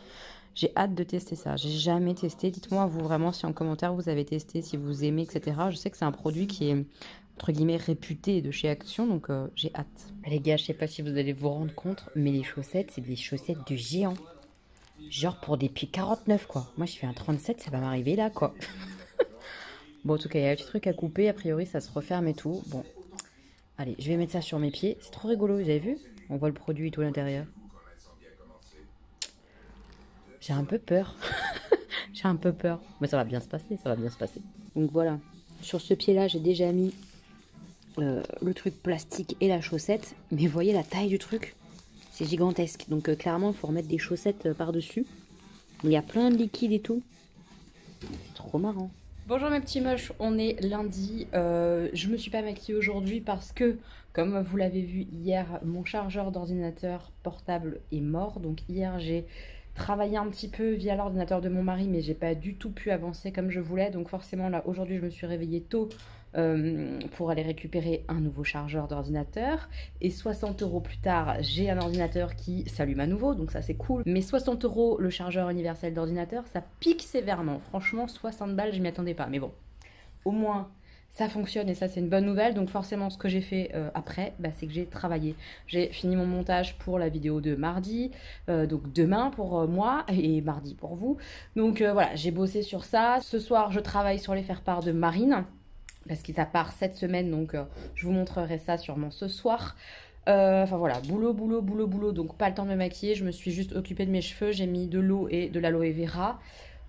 J'ai hâte de tester ça, j'ai jamais testé. Dites-moi vous vraiment si en commentaire vous avez testé, si vous aimez, etc. Je sais que c'est un produit qui est entre guillemets réputé de chez Action, donc j'ai hâte. Les gars, je sais pas si vous allez vous rendre compte, mais les chaussettes, c'est des chaussettes de géant. Genre pour des pieds 49 quoi. Moi je fais un 37, ça va m'arriver là quoi. Bon en tout cas il y a un petit truc à couper, a priori ça se referme et tout. Bon, allez je vais mettre ça sur mes pieds. C'est trop rigolo, vous avez vu? On voit le produit et tout à l'intérieur. J'ai un peu peur. J'ai un peu peur. Mais ça va bien se passer, ça va bien se passer. Donc voilà, sur ce pied là j'ai déjà mis le truc plastique et la chaussette. Mais voyez la taille du truc? C'est gigantesque, donc clairement il faut remettre des chaussettes par-dessus. Il y a plein de liquide et tout. C'est trop marrant. Bonjour mes petits moches, on est lundi. Je me suis pas maquillée aujourd'hui parce que, comme vous l'avez vu hier, mon chargeur d'ordinateur portable est mort. Donc hier j'ai travaillé un petit peu via l'ordinateur de mon mari, mais j'ai pas du tout pu avancer comme je voulais. Donc forcément là aujourd'hui je me suis réveillée tôt pour aller récupérer un nouveau chargeur d'ordinateur. Et 60 € plus tard, j'ai un ordinateur qui s'allume à nouveau, donc ça c'est cool. Mais 60 € le chargeur universel d'ordinateur, ça pique sévèrement. Franchement, 60 balles, je m'y attendais pas. Mais bon, au moins ça fonctionne et ça c'est une bonne nouvelle. Donc forcément ce que j'ai fait après, c'est que j'ai travaillé. J'ai fini mon montage pour la vidéo de mardi, donc demain pour moi et mardi pour vous. Donc voilà, j'ai bossé sur ça. Ce soir je travaille sur les faire-part de Marine, parce que ça part cette semaine, donc je vous montrerai ça sûrement ce soir. Enfin voilà, boulot, donc pas le temps de me maquiller. Je me suis juste occupée de mes cheveux, j'ai mis de l'eau et de l'aloe vera.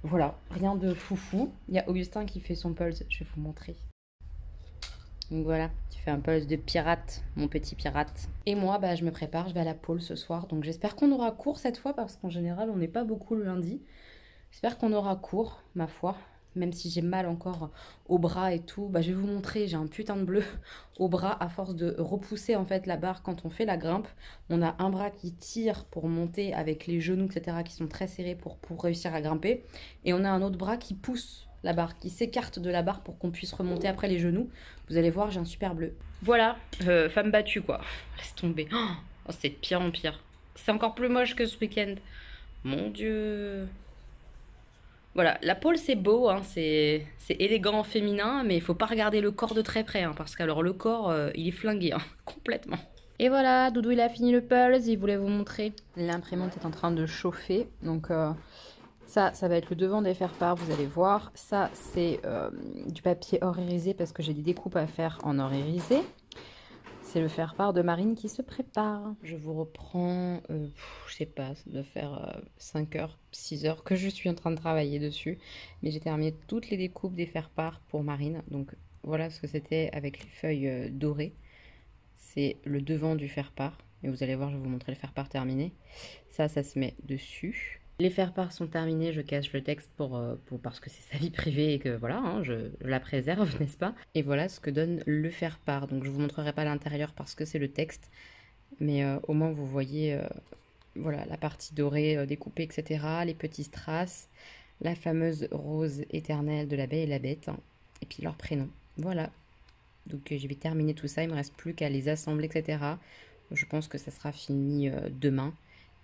Voilà, rien de foufou. Il y a Augustin qui fait son pulse, je vais vous montrer. Donc voilà, tu fais un pulse de pirate, mon petit pirate. Et moi, je me prépare, je vais à la pôle ce soir. Donc j'espère qu'on aura cours cette fois, parce qu'en général, on n'est pas beaucoup le lundi. J'espère qu'on aura cours, ma foi. Même si j'ai mal encore au bras et tout, je vais vous montrer, j'ai un putain de bleu au bras à force de repousser en fait la barre quand on fait la grimpe. On a un bras qui tire pour monter avec les genoux, etc. qui sont très serrés pour réussir à grimper. Et on a un autre bras qui pousse la barre, qui s'écarte de la barre pour qu'on puisse remonter après les genoux. Vous allez voir, j'ai un super bleu. Voilà, femme battue quoi. Laisse tomber. Oh, c'est de pire en pire. C'est encore plus moche que ce week-end. Mon Dieu. Voilà, la pôle c'est beau, hein, c'est élégant, féminin, mais il faut pas regarder le corps de très près, hein, parce qu'alors le corps, il est flingué, hein, complètement. Et voilà, Doudou il a fini le pulse, il voulait vous montrer. L'imprimante est en train de chauffer, donc ça va être le devant des faire-part, vous allez voir. Ça c'est du papier or irisé, parce que j'ai des découpes à faire en or irisé. C'est le faire-part de Marine qui se prépare. Je vous reprends, je sais pas, ça doit faire 5 heures, 6 heures que je suis en train de travailler dessus. Mais j'ai terminé toutes les découpes des faire-part pour Marine. Donc voilà ce que c'était avec les feuilles dorées. C'est le devant du faire-part. Et vous allez voir, je vais vous montrer le faire-part terminé. Ça se met dessus. Les faire-part sont terminés, je cache le texte parce que c'est sa vie privée et que voilà, hein, je la préserve, n'est-ce pas? Et voilà ce que donne le faire-part. Donc je vous montrerai pas l'intérieur parce que c'est le texte, mais au moins vous voyez voilà, la partie dorée découpée, etc., les petits strass, la fameuse rose éternelle de la Belle et la Bête, hein, et puis leur prénom. Voilà. Donc je vais terminer tout ça, il me reste plus qu'à les assembler, etc. Je pense que ça sera fini demain.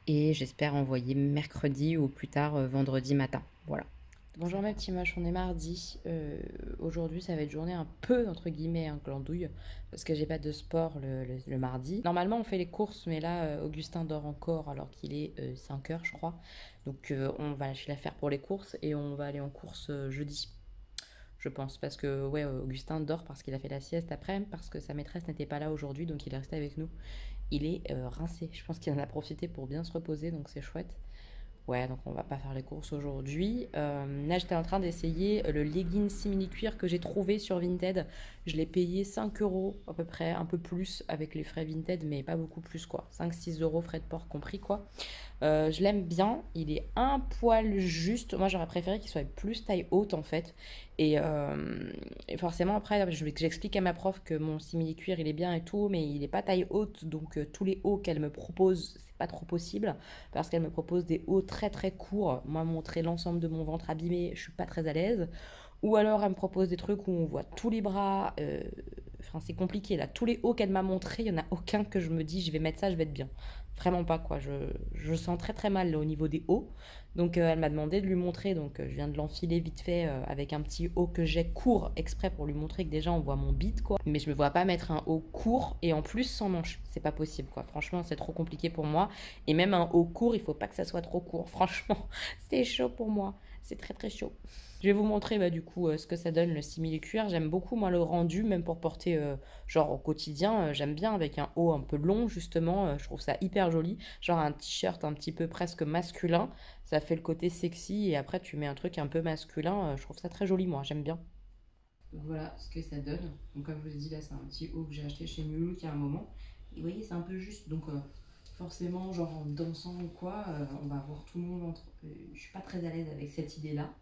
Et j'espère envoyer mercredi ou plus tard vendredi matin. Voilà. Bonjour mes petits moches, on est mardi. Aujourd'hui ça va être journée un peu entre guillemets glandouille parce que j'ai pas de sport le mardi. Normalement on fait les courses mais là Augustin dort encore alors qu'il est 5h je crois. Donc on va lâcher l'affaire pour les courses et on va aller en course jeudi. Je pense parce que ouais Augustin dort parce qu'il a fait la sieste après parce que sa maîtresse n'était pas là aujourd'hui donc il est resté avec nous. Il est rincé, je pense qu'il en a profité pour bien se reposer donc c'est chouette. Ouais, donc on va pas faire les courses aujourd'hui. Là, j'étais en train d'essayer le legging simili-cuir que j'ai trouvé sur Vinted. Je l'ai payé 5 € à peu près, un peu plus avec les frais Vinted, mais pas beaucoup plus quoi. 5-6 € frais de port compris quoi. Je l'aime bien, il est un poil juste. Moi, j'aurais préféré qu'il soit plus taille haute en fait. Et forcément, après, j'explique à ma prof que mon simili-cuir il est bien et tout, mais il est pas taille haute. Donc, tous les hauts qu'elle me propose, c'est pas trop possible parce qu'elle me propose des hauts très très courts. Moi, montrer l'ensemble de mon ventre abîmé, je suis pas très à l'aise. Ou alors, elle me propose des trucs où on voit tous les bras. Enfin, c'est compliqué là. Tous les hauts qu'elle m'a montrés, il y en a aucun que je me dis, je vais mettre ça, je vais être bien. Vraiment pas quoi. Je sens très très mal là, au niveau des hauts. Donc, elle m'a demandé de lui montrer. Donc, je viens de l'enfiler vite fait avec un petit haut que j'ai court exprès pour lui montrer que déjà on voit mon bide quoi. Mais je me vois pas mettre un haut court et en plus sans manche. C'est pas possible quoi. Franchement, c'est trop compliqué pour moi. Et même un haut court, il faut pas que ça soit trop court. Franchement, c'est chaud pour moi. C'est très très chaud. Je vais vous montrer du coup ce que ça donne le simili-cuir. J'aime beaucoup moi le rendu, même pour porter genre au quotidien. J'aime bien avec un haut un peu long justement. Je trouve ça hyper joli. Genre un t-shirt un petit peu presque masculin. Ça fait le côté sexy et après tu mets un truc un peu masculin. Je trouve ça très joli moi, j'aime bien. Donc voilà ce que ça donne. Donc comme je vous ai dit là c'est un petit haut que j'ai acheté chez Mulhouse il y a un moment. Et vous voyez c'est un peu juste donc forcément genre en dansant ou quoi on va voir tout le monde entre... je suis pas très à l'aise avec cette idée là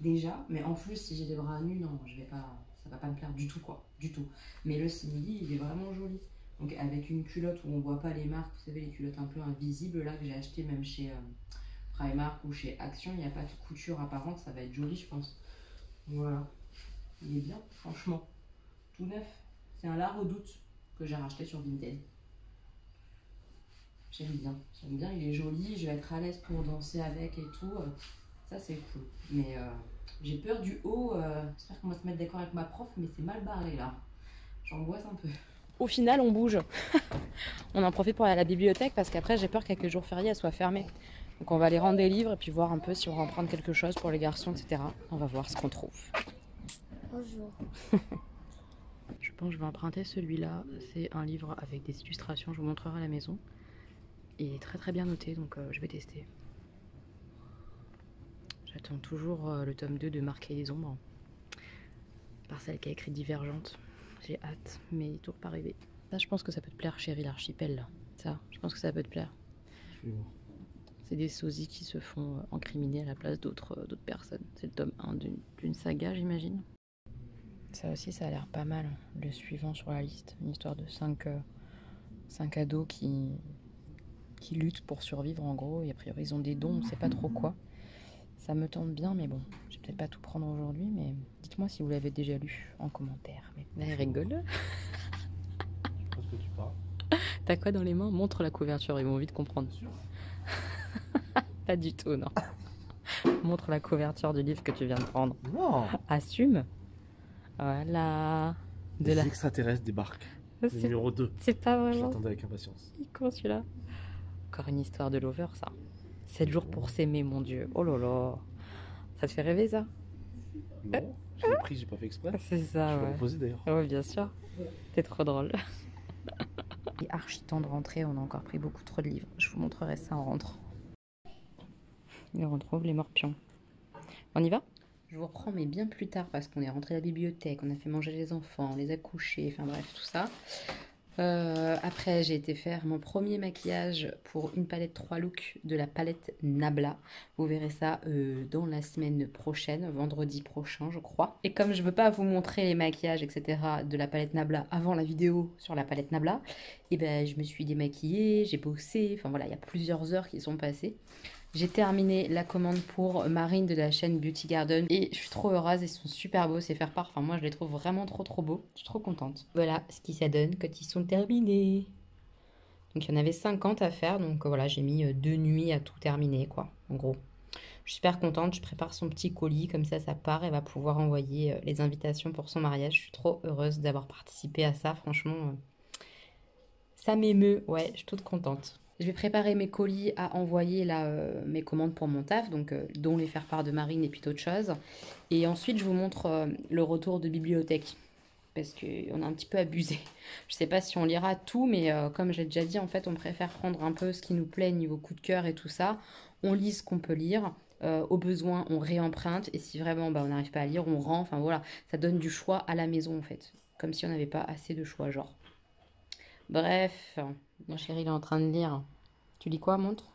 déjà mais en plus si j'ai des bras nus non je vais pas ça va pas me plaire du tout quoi du tout mais le simili il est vraiment joli donc avec une culotte où on voit pas les marques vous savez les culottes un peu invisibles là que j'ai acheté même chez Primark ou chez Action il n'y a pas de couture apparente ça va être joli je pense voilà il est bien franchement tout neuf c'est un La Redoute que j'ai racheté sur Vinted. J'aime bien, il est joli, je vais être à l'aise pour danser avec et tout, ça c'est cool. Mais j'ai peur du haut, j'espère qu'on va se mettre d'accord avec ma prof, mais c'est mal barré là, j'angoisse un peu. Au final on bouge, on en profite pour aller à la bibliothèque parce qu'après j'ai peur qu'avec les jours fériés elle soit fermée. Donc on va aller rendre des livres et puis voir un peu si on va en prendre quelque chose pour les garçons, etc. On va voir ce qu'on trouve. Bonjour. Je pense que je vais emprunter celui-là, c'est un livre avec des illustrations, je vous montrerai à la maison. Il est très très bien noté donc je vais tester. J'attends toujours le tome 2 de Marquer les ombres. Par celle qui a écrit Divergente. J'ai hâte mais il n'est toujours pas arrivé. Ça je pense que ça peut te plaire chérie l'archipel là. Ça je pense que ça peut te plaire. C'est des sosies qui se font incriminer à la place d'autres personnes. C'est le tome 1 d'une saga j'imagine. Ça aussi ça a l'air pas mal. Le suivant sur la liste. Une histoire de 5 ados qui luttent pour survivre en gros et a priori ils ont des dons, on sait pas trop quoi. Ça me tente bien mais bon, je vais peut-être pas tout prendre aujourd'hui mais dites-moi si vous l'avez déjà lu en commentaire. Mais là, elle rigole. Je pense que tu parles. T'as quoi dans les mains? Montre la couverture, ils vont vite comprendre. Bien sûr. Pas du tout non. Montre la couverture du livre que tu viens de prendre. Non. Assume. Voilà. Des extraterrestres débarquent. Le numéro 2. C'est pas vraiment. J'attendais avec impatience. Il est con celui-là. Encore une histoire de lover, ça. 7 jours pour s'aimer, mon Dieu. Oh là là. Ça te fait rêver, ça? Non, je l'ai pris, j'ai pas fait exprès. C'est ça, Je vais ouais. reposer d'ailleurs. Ouais, bien sûr. T'es trop drôle. Il est archi temps de rentrer, on a encore pris beaucoup trop de livres. Je vous montrerai ça en rentrant. Et on retrouve les morpions. On y va? Je vous reprends, mais bien plus tard, parce qu'on est rentré à la bibliothèque, on a fait manger les enfants, on les a couchés, enfin bref, tout ça. Après, j'ai été faire mon premier maquillage pour une palette 3 looks de la palette Nabla. Vous verrez ça dans la semaine prochaine, vendredi prochain, je crois. Et comme je veux pas vous montrer les maquillages, etc. de la palette Nabla avant la vidéo sur la palette Nabla, et ben je me suis démaquillée, j'ai bossé. Enfin voilà, il y a plusieurs heures qui sont passées. J'ai terminé la commande pour Marine de la chaîne Beauty Garden et je suis trop heureuse, ils sont super beaux, c'est faire part. Enfin moi je les trouve vraiment trop beaux, je suis trop contente. Voilà ce qui ça donne quand ils sont terminés. Donc il y en avait 50 à faire, donc voilà, j'ai mis 2 nuits à tout terminer quoi, en gros. Je suis super contente, je prépare son petit colis, comme ça part, elle va pouvoir envoyer les invitations pour son mariage. Je suis trop heureuse d'avoir participé à ça, franchement, ça m'émeut, ouais, je suis toute contente. Je vais préparer mes colis à envoyer là, mes commandes pour mon taf, donc dont les faire-part de Marine et puis d'autres choses. Et ensuite, je vous montre le retour de bibliothèque, parce qu'on a un petit peu abusé. Je sais pas si on lira tout, mais comme j'ai déjà dit, en fait, on préfère prendre un peu ce qui nous plaît niveau coup de cœur et tout ça. On lit ce qu'on peut lire. Au besoin, on réemprunte. Et si vraiment on n'arrive pas à lire, on rend. Enfin voilà, ça donne du choix à la maison, en fait. Comme si on n'avait pas assez de choix, genre. Bref, mon chéri il est en train de lire. Tu lis quoi, montre?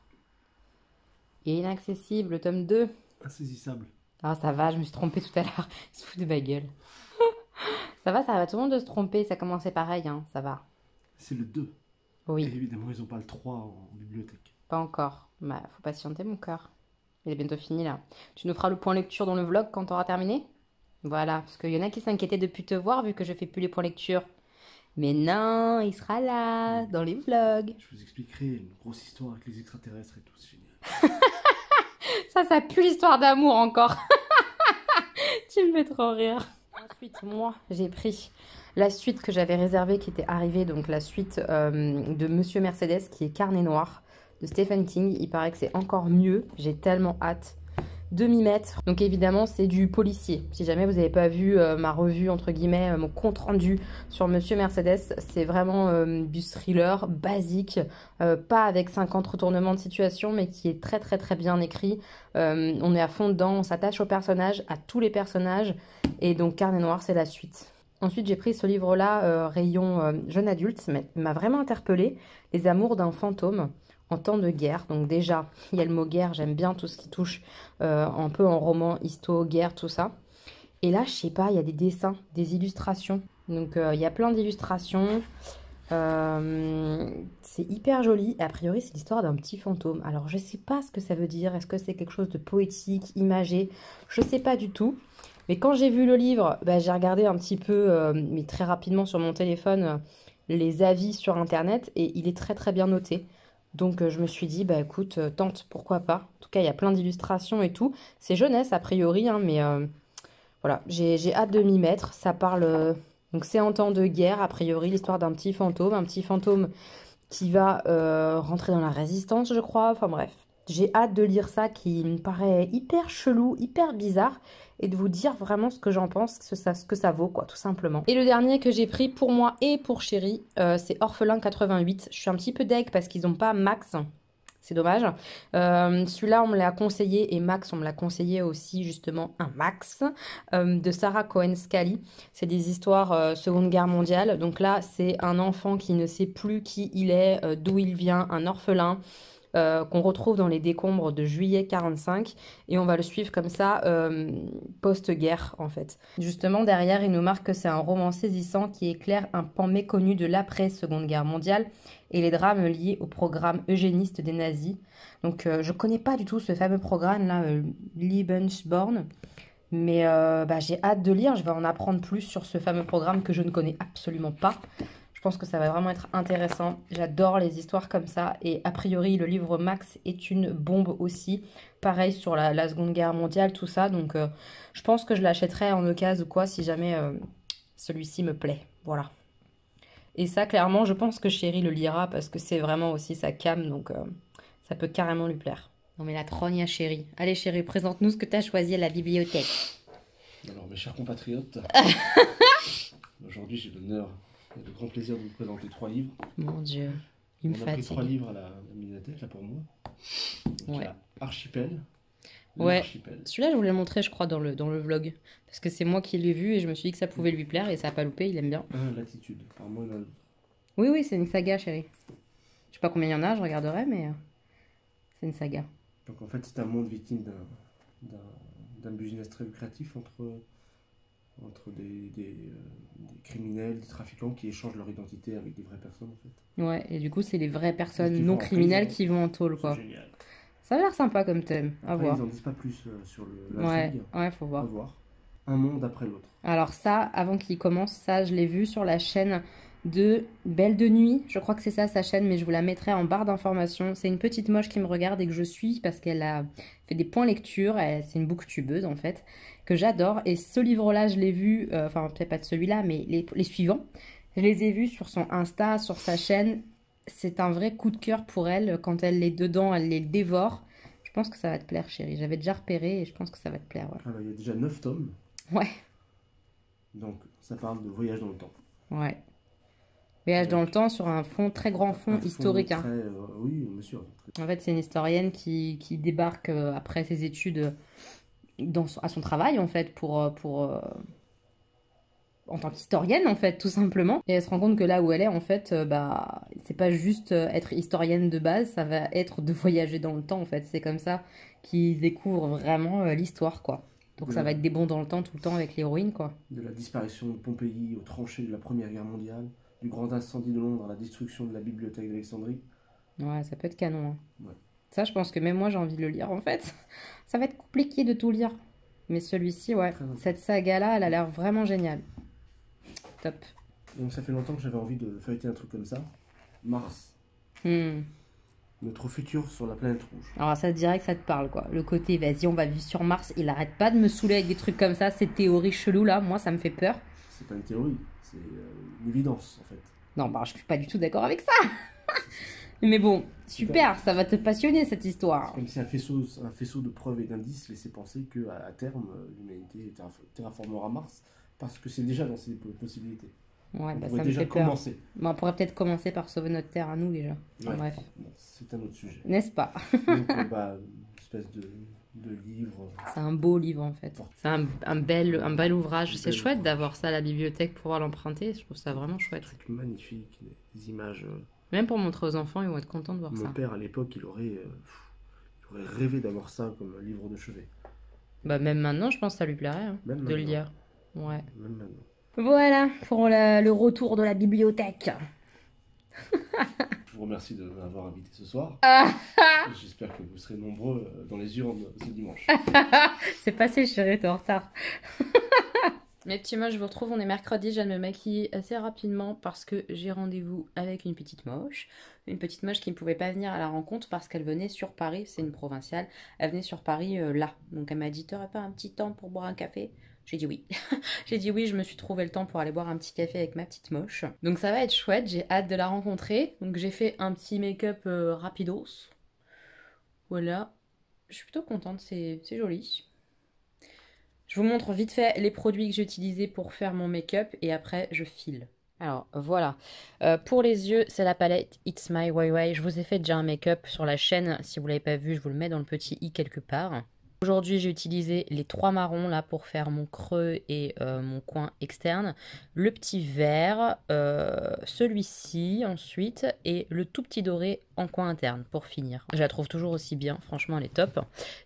Inaccessible, tome 2. Insaisissable. Ah, ça va, je me suis trompée tout à l'heure. Il se fout de ma gueule. Ça va, tout le monde de se tromper. Ça commençait pareil, hein, ça va. C'est le 2. Oui. Et évidemment, ils n'ont pas le 3 en bibliothèque. Pas encore. Bah, faut patienter, mon cœur. Il est bientôt fini, là. Tu nous feras le point lecture dans le vlog quand tu auras terminé? Voilà, parce qu'il y en a qui s'inquiétaient depuis te voir, vu que je fais plus les points lecture. Mais non, il sera là, dans les vlogs. Je vous expliquerai une grosse histoire avec les extraterrestres et tout, c'est génial. Ça pue l'histoire d'amour encore. Tu me fais trop rire. Ensuite, moi, j'ai pris la suite que j'avais réservée, qui était arrivée, donc la suite de Monsieur Mercedes, qui est Carnet Noir, de Stephen King. Il paraît que c'est encore mieux. J'ai tellement hâte de m'y mettre. Donc évidemment, c'est du policier. Si jamais vous n'avez pas vu ma revue, entre guillemets, mon compte rendu sur Monsieur Mercedes, c'est vraiment du thriller basique, pas avec 50 retournements de situation, mais qui est très bien écrit. On est à fond dedans, on s'attache aux personnages, à tous les personnages, et donc Carnet Noir, c'est la suite. Ensuite, j'ai pris ce livre-là, rayon jeune adulte, mais il m'a vraiment interpellée, Les amours d'un fantôme en temps de guerre. Donc déjà, il y a le mot guerre, j'aime bien tout ce qui touche un peu en roman, histo, guerre, tout ça. Et là, je sais pas, il y a des dessins, des illustrations. Donc il y a plein d'illustrations. C'est hyper joli. Et a priori, c'est l'histoire d'un petit fantôme. Alors, je sais pas ce que ça veut dire. Est-ce que c'est quelque chose de poétique, imagé? Je sais pas du tout. Mais quand j'ai vu le livre, bah, j'ai regardé un petit peu, mais très rapidement sur mon téléphone, les avis sur Internet. Et il est très bien noté. Donc je me suis dit, bah écoute, tente, pourquoi pas. En tout cas, il y a plein d'illustrations et tout. C'est jeunesse a priori, hein, mais voilà, j'ai hâte de m'y mettre. Ça parle, donc c'est en temps de guerre, a priori, l'histoire d'un petit fantôme qui va rentrer dans la résistance, je crois. Enfin bref, j'ai hâte de lire ça qui me paraît hyper chelou, hyper bizarre. Et de vous dire vraiment ce que j'en pense, ce que ça vaut, quoi, tout simplement. Et le dernier que j'ai pris pour moi et pour Chéri, c'est Orphelin 88. Je suis un petit peu deg parce qu'ils n'ont pas Max. C'est dommage. Celui-là, on me l'a conseillé. Et Max, on me l'a conseillé aussi, justement, un Max de Sarah Cohen-Scally. C'est des histoires Seconde Guerre mondiale. Donc là, c'est un enfant qui ne sait plus qui il est, d'où il vient, un orphelin. Qu'on retrouve dans les décombres de juillet 45 et on va le suivre comme ça post-guerre en fait. Justement derrière il nous marque que c'est un roman saisissant qui éclaire un pan méconnu de l'après-Seconde Guerre mondiale et les drames liés au programme eugéniste des nazis. Donc je connais pas du tout ce fameux programme là, Lebensborn, mais j'ai hâte de lire, je vais en apprendre plus sur ce fameux programme que je ne connais absolument pas. Je pense que ça va vraiment être intéressant. J'adore les histoires comme ça. Et a priori, le livre Max est une bombe aussi. Pareil sur la Seconde Guerre mondiale, tout ça. Donc, je pense que je l'achèterai en occasion ou quoi si jamais celui-ci me plaît. Voilà. Et ça, clairement, je pense que Chéri le lira parce que c'est vraiment aussi sa came. Donc, ça peut carrément lui plaire. Non mais la trogne à Chéri. Allez Chéri, présente-nous ce que tu as choisi à la bibliothèque. Alors, mes chers compatriotes, aujourd'hui, j'ai l'honneur et le grand plaisir de vous présenter 3 livres. Mon Dieu, il me fatigue. On a pris 3 fatigue. livres à la médiathèque, là, pour moi. Donc, il y a Archipel. Ouais, Archipel. celui-là je voulais le montrer je crois dans le vlog. Parce que c'est moi qui l'ai vu et je me suis dit que ça pouvait lui plaire et ça n'a pas loupé, il aime bien. Latitude. Apparemment, il y en a d'autres. Oui, oui, c'est une saga, chérie. Je sais pas combien il y en a, je regarderai, mais c'est une saga. Donc en fait, c'est un monde victime d'un business très lucratif entre des criminels, des trafiquants qui échangent leur identité avec des vraies personnes en fait. Ouais, et du coup, c'est les vraies personnes Qui vont non en criminelles prison. qui vont en tôle, C'est quoi. génial. Ça a l'air sympa comme thème, à Après, voir. ils en disent pas plus sur Ouais, l'intrigue. ouais, faut À voir. voir. Un monde après l'autre. Alors ça, avant qu'il commence, ça, je l'ai vu sur la chaîne de Belle de Nuit. Je crois que c'est ça sa chaîne, mais je vous la mettrai en barre d'informations. C'est une petite moche qui me regarde et que je suis parce qu'elle a fait des points lecture. C'est une booktubeuse en fait, que j'adore. Et ce livre-là, je l'ai vu, enfin peut-être pas de celui-là, mais les suivants. Je les ai vus sur son Insta, sur sa chaîne. C'est un vrai coup de cœur pour elle. Quand elle est dedans, elle les dévore. Je pense que ça va te plaire, chérie. J'avais déjà repéré et je pense que ça va te plaire. Ah bah, il y a déjà 9 tomes. Ouais, Donc ça parle de voyage dans le temps. ouais. Voyage dans le temps sur un fond, très grand fond Un fond historique. Hein. très, oui, monsieur. En fait, c'est une historienne qui débarque après ses études à son travail, en fait, en tant qu'historienne, en fait, tout simplement. Et elle se rend compte que là où elle est, en fait, c'est pas juste être historienne de base, ça va être de voyager dans le temps, en fait. C'est comme ça qu'ils découvrent vraiment l'histoire, quoi. Donc ça va être des bonds dans le temps tout le temps avec l'héroïne, quoi. De la disparition de Pompéi aux tranchées de la Première Guerre mondiale, du grand incendie de Londres à la destruction de la bibliothèque d'Alexandrie. Ouais, ça peut être canon. Hein. Ouais. Ça, je pense que même moi, j'ai envie de le lire, en fait. Ça va être compliqué de tout lire. Mais celui-ci, ouais. Très intéressant. Cette saga-là, elle a l'air vraiment géniale. Top. Donc ça fait longtemps que j'avais envie de feuilleter un truc comme ça. Mars, Hmm. notre futur sur la planète rouge. Alors ça, direct, ça te parle, quoi. Le côté, vas-y, on va vivre sur Mars. Il arrête pas de me saouler avec des trucs comme ça. Ces théories cheloues, là, moi, ça me fait peur. C'est pas une théorie, c'est une évidence en fait. Non, bah, je suis pas du tout d'accord avec ça. Mais bon, super, ça va te passionner, cette histoire. Comme si un faisceau de preuves et d'indices laissait penser que à terme l'humanité terraformera Mars, parce que c'est déjà dans ses possibilités. Ouais, On bah, pourrait ça me déjà fait peur. commencer. Bon, on pourrait peut-être commencer par sauver notre Terre à nous, déjà. Enfin, Ouais. bref. Bon, c'est un autre sujet. N'est-ce pas? Donc une espèce de livre. C'est un beau livre en fait. C'est un bel ouvrage. C'est Bel chouette ouvrage. d'avoir ça à la bibibliothèque pour pouvoir l'emprunter. Je trouve ça vraiment chouette. Un truc magnifique, des images. Même pour montrer aux enfants, ils vont être contents de voir Mon ça. père à l'époque, il aurait rêvé d'avoir ça comme un livre de chevet. Bah même maintenant, je pense que ça lui plairait hein, Même de le maintenant. lire. Ouais. Même maintenant. Voilà pour le retour de la bibliothèque. Je vous remercie de m'avoir invité ce soir. Ah, J'espère que vous serez nombreux dans les urnes ce dimanche. c'est passé, chérie, t'es en retard. Mes petits moches, je vous retrouve, on est mercredi, je viens de me maquiller assez rapidement parce que j'ai rendez-vous avec une petite moche. Une petite moche qui ne pouvait pas venir à la rencontre parce qu'elle venait sur Paris, c'est une provinciale. Elle venait sur Paris là. Donc elle m'a dit, t'aurais pas un petit temps pour boire un café? J'ai dit oui. J'ai dit oui, je me suis trouvé le temps pour aller boire un petit café avec ma petite moche. Donc ça va être chouette, j'ai hâte de la rencontrer. Donc j'ai fait un petit make-up rapidos. Voilà. Je suis plutôt contente, c'est joli. Je vous montre vite fait les produits que j'ai utilisés pour faire mon make-up et après je file. Alors voilà, pour les yeux c'est la palette It's My Way Way. Je vous ai fait déjà un make-up sur la chaîne, si vous ne l'avez pas vu je vous le mets dans le petit i quelque part. Aujourd'hui j'ai utilisé les 3 marrons là pour faire mon creux et mon coin externe. Le petit vert, celui-ci ensuite et le tout petit doré en coin interne pour finir. Je la trouve toujours aussi bien, franchement elle est top.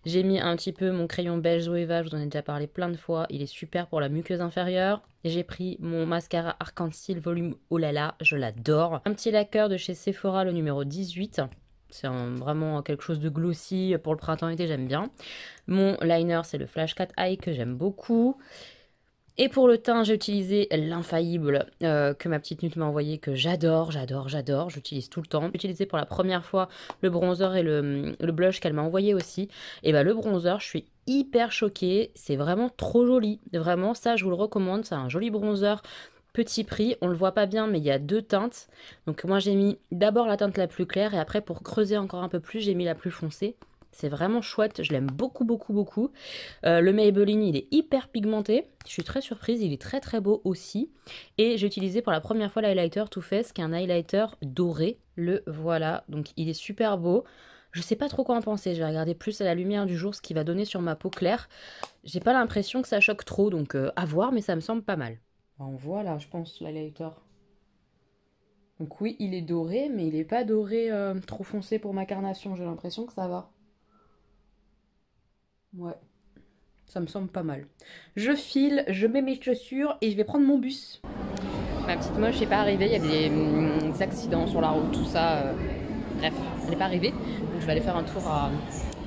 J'ai mis un petit peu mon crayon beige Zoeva, je vous en ai déjà parlé plein de fois. Il est super pour la muqueuse inférieure. J'ai pris mon mascara Arc-en-Ciel volume Oh là là, je l'adore. Un petit lacquer de chez Sephora, le numéro 18. C'est vraiment quelque chose de glossy pour le printemps-été, j'aime bien. Mon liner, c'est le Flash Cat Eye que j'aime beaucoup. Et pour le teint, j'ai utilisé l'infaillible que ma petite Nut m'a envoyé, que j'adore. J'utilise tout le temps. J'ai utilisé pour la première fois le bronzer et le blush qu'elle m'a envoyé aussi. Et bah le bronzer, je suis hyper choquée. C'est vraiment trop joli. Vraiment, ça, je vous le recommande. C'est un joli bronzer. Petit prix, on le voit pas bien mais il y a 2 teintes. Donc moi j'ai mis d'abord la teinte la plus claire et après pour creuser encore un peu plus j'ai mis la plus foncée. C'est vraiment chouette, je l'aime beaucoup. Le Maybelline il est hyper pigmenté, je suis très surprise, il est très beau aussi. Et j'ai utilisé pour la première fois l'highlighter Too Faced qui est un highlighter doré. Le voilà, donc il est super beau. Je sais pas trop quoi en penser, je vais regarder plus à la lumière du jour ce qu'il va donner sur ma peau claire. J'ai pas l'impression que ça choque trop donc à voir mais ça me semble pas mal. Voilà, je pense, l'highlighter. Donc oui, il est doré, mais il est pas doré trop foncé pour ma carnation. J'ai l'impression que ça va. Ouais, ça me semble pas mal. Je file, je mets mes chaussures et je vais prendre mon bus. Ma petite moche n'est pas arrivée, il y a des accidents sur la route, tout ça. Bref, elle n'est pas arrivée. Donc je vais aller faire un tour à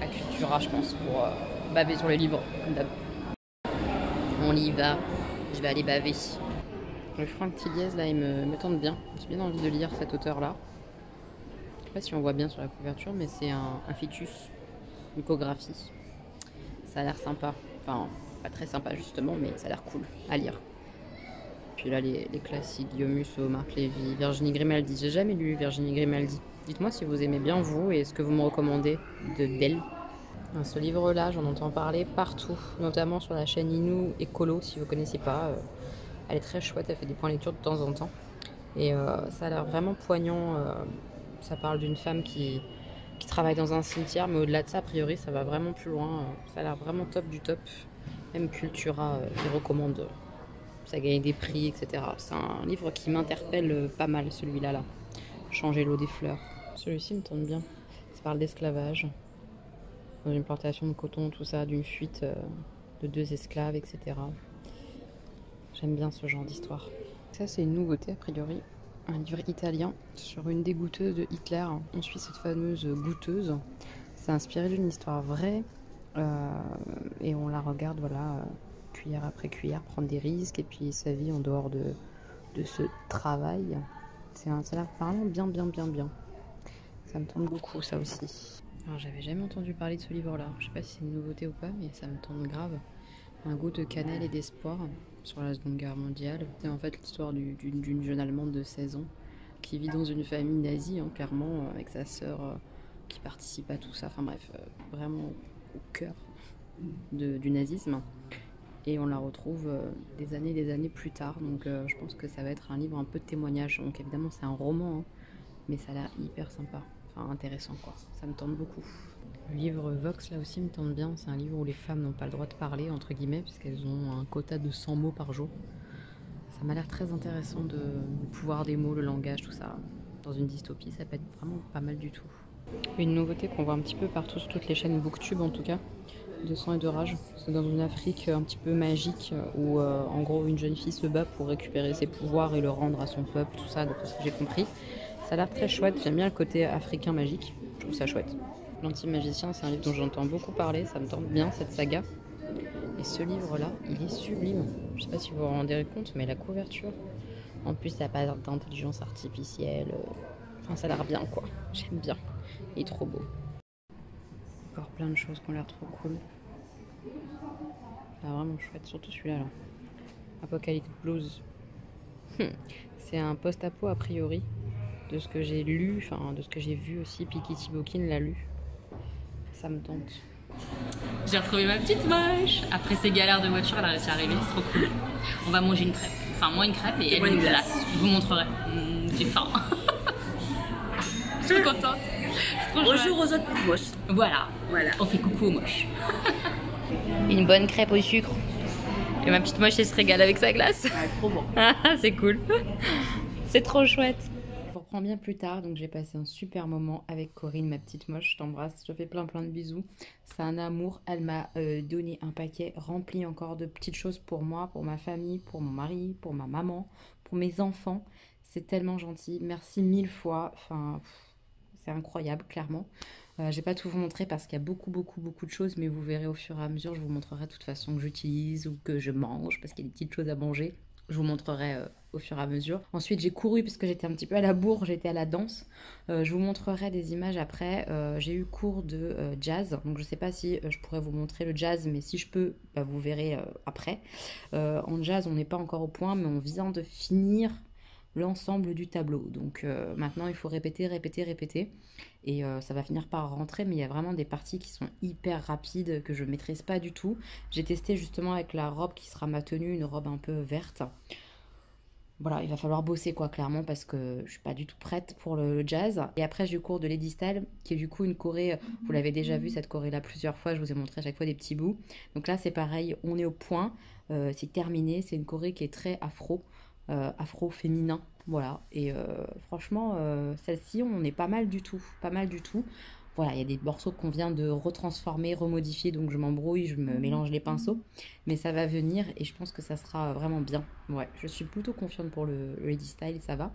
Cultura, je pense, pour baver sur les livres, comme d'hab. On y va, je vais aller baver. Le Franck Tilliez, là, il me tente bien. J'ai bien envie de lire cet auteur-là. Je sais pas si on voit bien sur la couverture, mais c'est un fœtus, une échographie. Ça a l'air sympa. Enfin, pas très sympa justement, mais ça a l'air cool à lire. Puis là, les classiques, Guillaume Musso, Marc Lévy, Virginie Grimaldi. J'ai jamais lu Virginie Grimaldi. Dites-moi si vous aimez bien vous et ce que vous me recommandez d'elle. Ce livre-là, j'en entends parler partout, notamment sur la chaîne Inou Écolo, si vous connaissez pas. Elle est très chouette, elle fait des points lecture de temps en temps. Et ça a l'air vraiment poignant. Ça parle d'une femme qui travaille dans un cimetière, mais au-delà de ça, a priori, ça va vraiment plus loin. Ça a l'air vraiment top du top. Même Cultura, il recommande. Ça gagne des prix, etc. C'est un livre qui m'interpelle pas mal, celui-là. Là. Changer l'eau des fleurs. Celui-ci me tente bien. Ça parle d'esclavage. Dans une plantation de coton, tout ça, d'une fuite de 2 esclaves, etc. J'aime bien ce genre d'histoire. Ça, c'est une nouveauté, a priori. Un livre italien sur une des goûteuses de Hitler. On suit cette fameuse goûteuse. C'est inspiré d'une histoire vraie. Et on la regarde, voilà, cuillère après cuillère, prendre des risques. Et puis sa vie en dehors de ce travail. Ça a l'air vraiment bien. Ça me tente beaucoup, ça aussi. Alors, j'avais jamais entendu parler de ce livre-là. Je sais pas si c'est une nouveauté ou pas, mais ça me tente grave. Un goût de cannelle et d'espoir sur la Seconde Guerre mondiale. C'est en fait l'histoire d'une jeune Allemande de 16 ans qui vit dans une famille nazie, hein, clairement, avec sa sœur qui participe à tout ça. Enfin bref, vraiment au cœur du nazisme. Et on la retrouve des années plus tard. Donc je pense que ça va être un livre un peu de témoignage. Donc évidemment c'est un roman, hein, mais ça a l'air hyper sympa. Enfin intéressant quoi. Ça me tente beaucoup. Le livre Vox, là aussi, me tente bien. C'est un livre où les femmes n'ont pas le droit de parler, entre guillemets, puisqu'elles ont un quota de 100 mots par jour. Ça m'a l'air très intéressant le pouvoir des mots, le langage, tout ça. Dans une dystopie, ça peut être vraiment pas mal du tout. Une nouveauté qu'on voit un petit peu partout sur toutes les chaînes Booktube, en tout cas, de sang et de rage. C'est dans une Afrique un petit peu magique, où en gros une jeune fille se bat pour récupérer ses pouvoirs et le rendre à son peuple, tout ça, d'après ce que j'ai compris. Ça a l'air très chouette, j'aime bien le côté africain magique, je trouve ça chouette. L'Anti-Magicien, c'est un livre dont j'entends beaucoup parler, ça me tente bien cette saga. Et ce livre-là, il est sublime. Je sais pas si vous vous rendez compte, mais la couverture, en plus, ça n'a pas d'intelligence artificielle. Enfin, ça a l'air bien, quoi. J'aime bien. Il est trop beau. Encore plein de choses qui ont l'air trop cool. C'est vraiment chouette, surtout celui-là. Là. Apocalypse Blues. C'est un post-apo a priori, de ce que j'ai lu, enfin de ce que j'ai vu aussi. Piketty Bokin l'a lu. Ça me tente. J'ai retrouvé ma petite moche. Après ces galères de voiture, elle a réussi à arriver, c'est trop cool. On va manger une crêpe. Enfin, moi une crêpe et elle une glace. Je vous montrerai. J'ai faim. Je suis contente. C'est trop chouette. Bonjour aux autres petites moches. Voilà. On fait coucou aux moches. Une bonne crêpe au sucre. Et ma petite moche, elle se régale avec sa glace. Ah, trop bon. C'est cool. C'est trop chouette. Je vous reprends bien plus tard, donc j'ai passé un super moment avec Corinne, ma petite moche. Je t'embrasse, je te fais plein de bisous. C'est un amour. Elle m'a donné un paquet rempli encore de petites choses pour moi, pour ma famille, pour mon mari, pour ma maman, pour mes enfants. C'est tellement gentil. Merci 1000 fois. Enfin, c'est incroyable, clairement. Je vais pas tout vous montrer parce qu'il y a beaucoup de choses, mais vous verrez au fur et à mesure. Je vous montrerai de toute façon que j'utilise ou que je mange parce qu'il y a des petites choses à manger. Je vous montrerai au fur et à mesure. Ensuite, j'ai couru parce que j'étais un petit peu à la bourre, j'étais à la danse. Je vous montrerai des images après. J'ai eu cours de jazz, donc je sais pas si je pourrais vous montrer le jazz, mais si je peux, bah, vous verrez après. En jazz, on n'est pas encore au point, mais on vient de finir l'ensemble du tableau. Donc maintenant, il faut répéter. Et ça va finir par rentrer, mais il y a vraiment des parties qui sont hyper rapides, que je ne maîtrise pas du tout. J'ai testé justement avec la robe qui sera ma tenue, une robe un peu verte. Voilà, il va falloir bosser quoi, clairement, parce que je suis pas du tout prête pour le jazz. Et après, j'ai eu cours de Lady Style, qui est du coup une choré, vous l'avez déjà vu cette choré-là plusieurs fois, je vous ai montré à chaque fois des petits bouts. Donc là, c'est pareil, on est au point, c'est terminé, c'est une choré qui est très afro. afro-féminin. Voilà, et franchement, celle-ci, on est pas mal du tout, pas mal du tout. Voilà, il y a des morceaux qu'on vient de retransformer, remodifier, donc je m'embrouille, je me mélange les pinceaux, mais ça va venir et je pense que ça sera vraiment bien. Ouais, je suis plutôt confiante pour le Lady Style, ça va.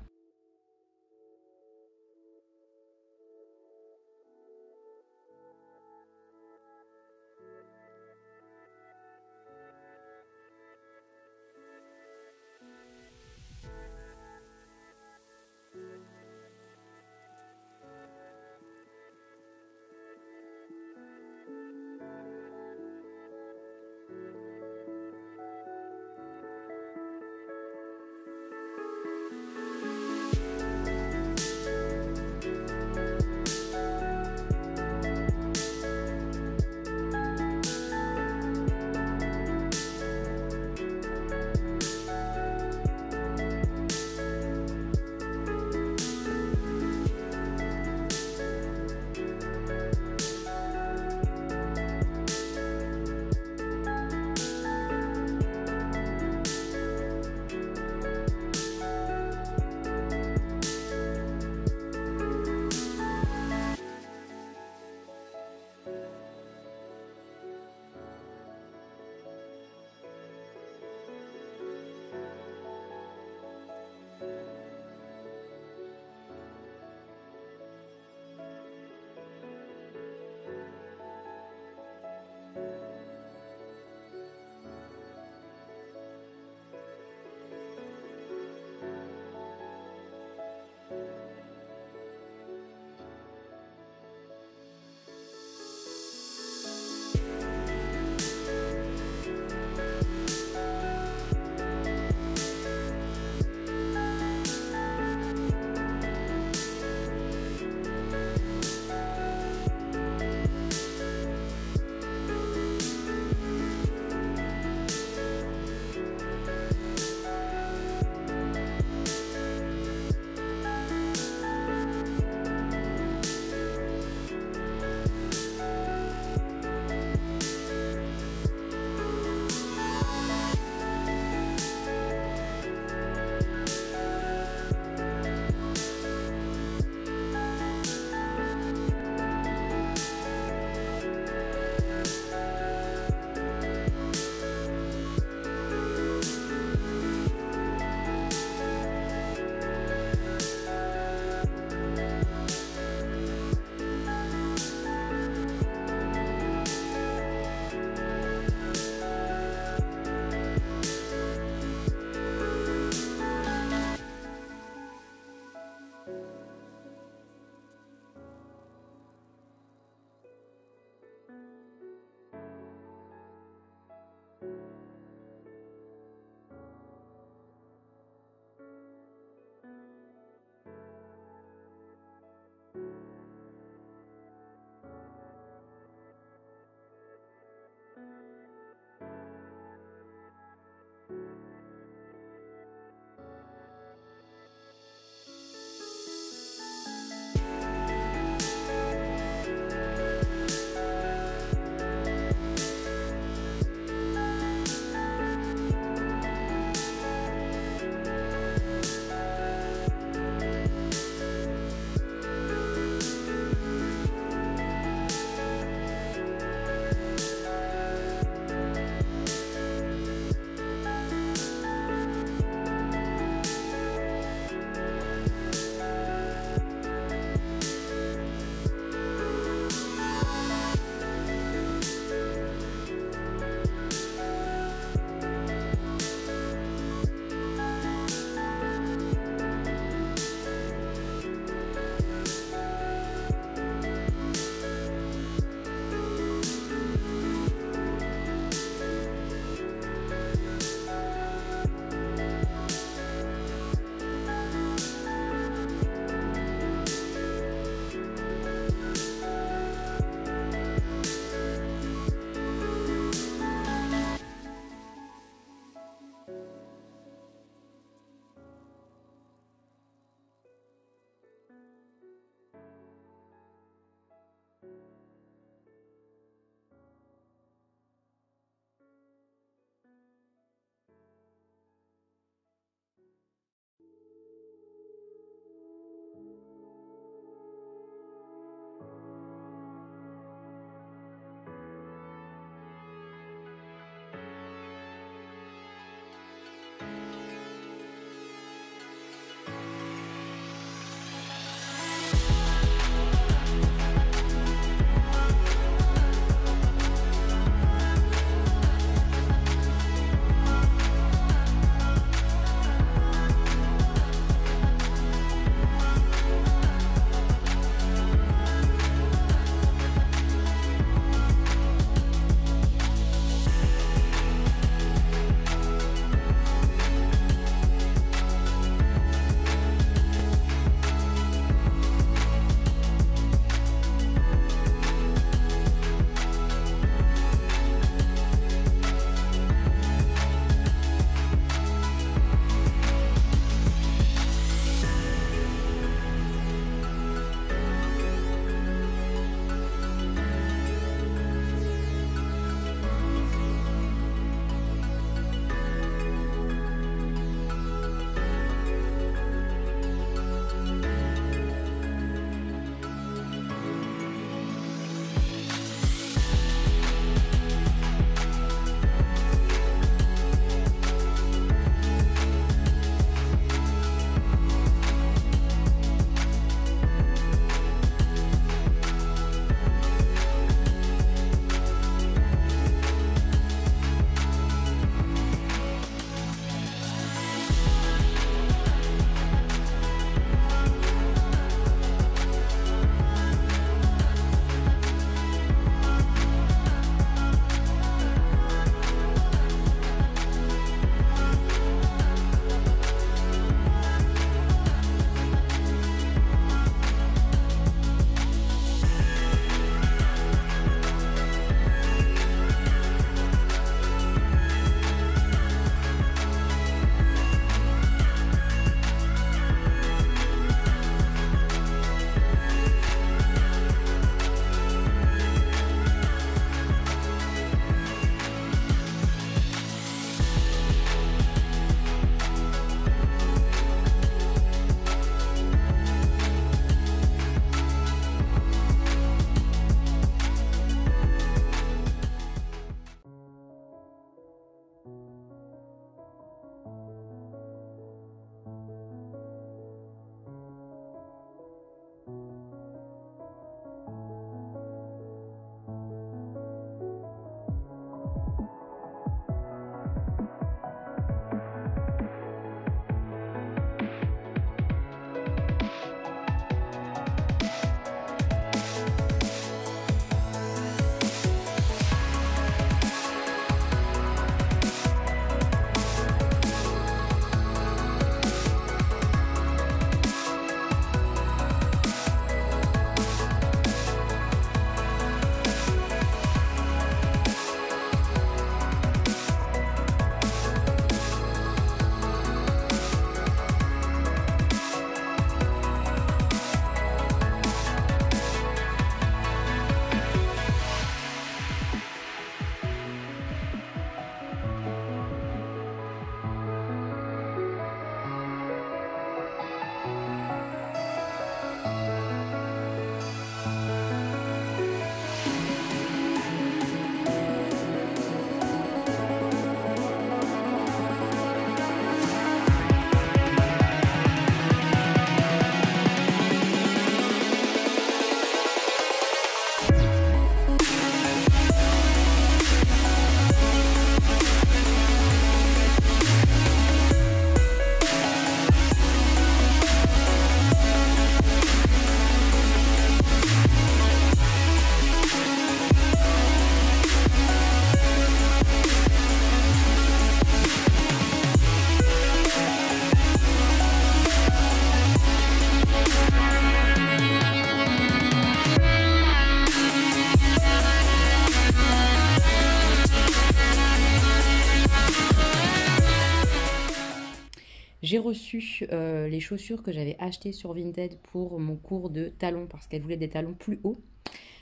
J'ai reçu les chaussures que j'avais achetées sur Vinted pour mon cours de talons parce qu'elle voulait des talons plus hauts.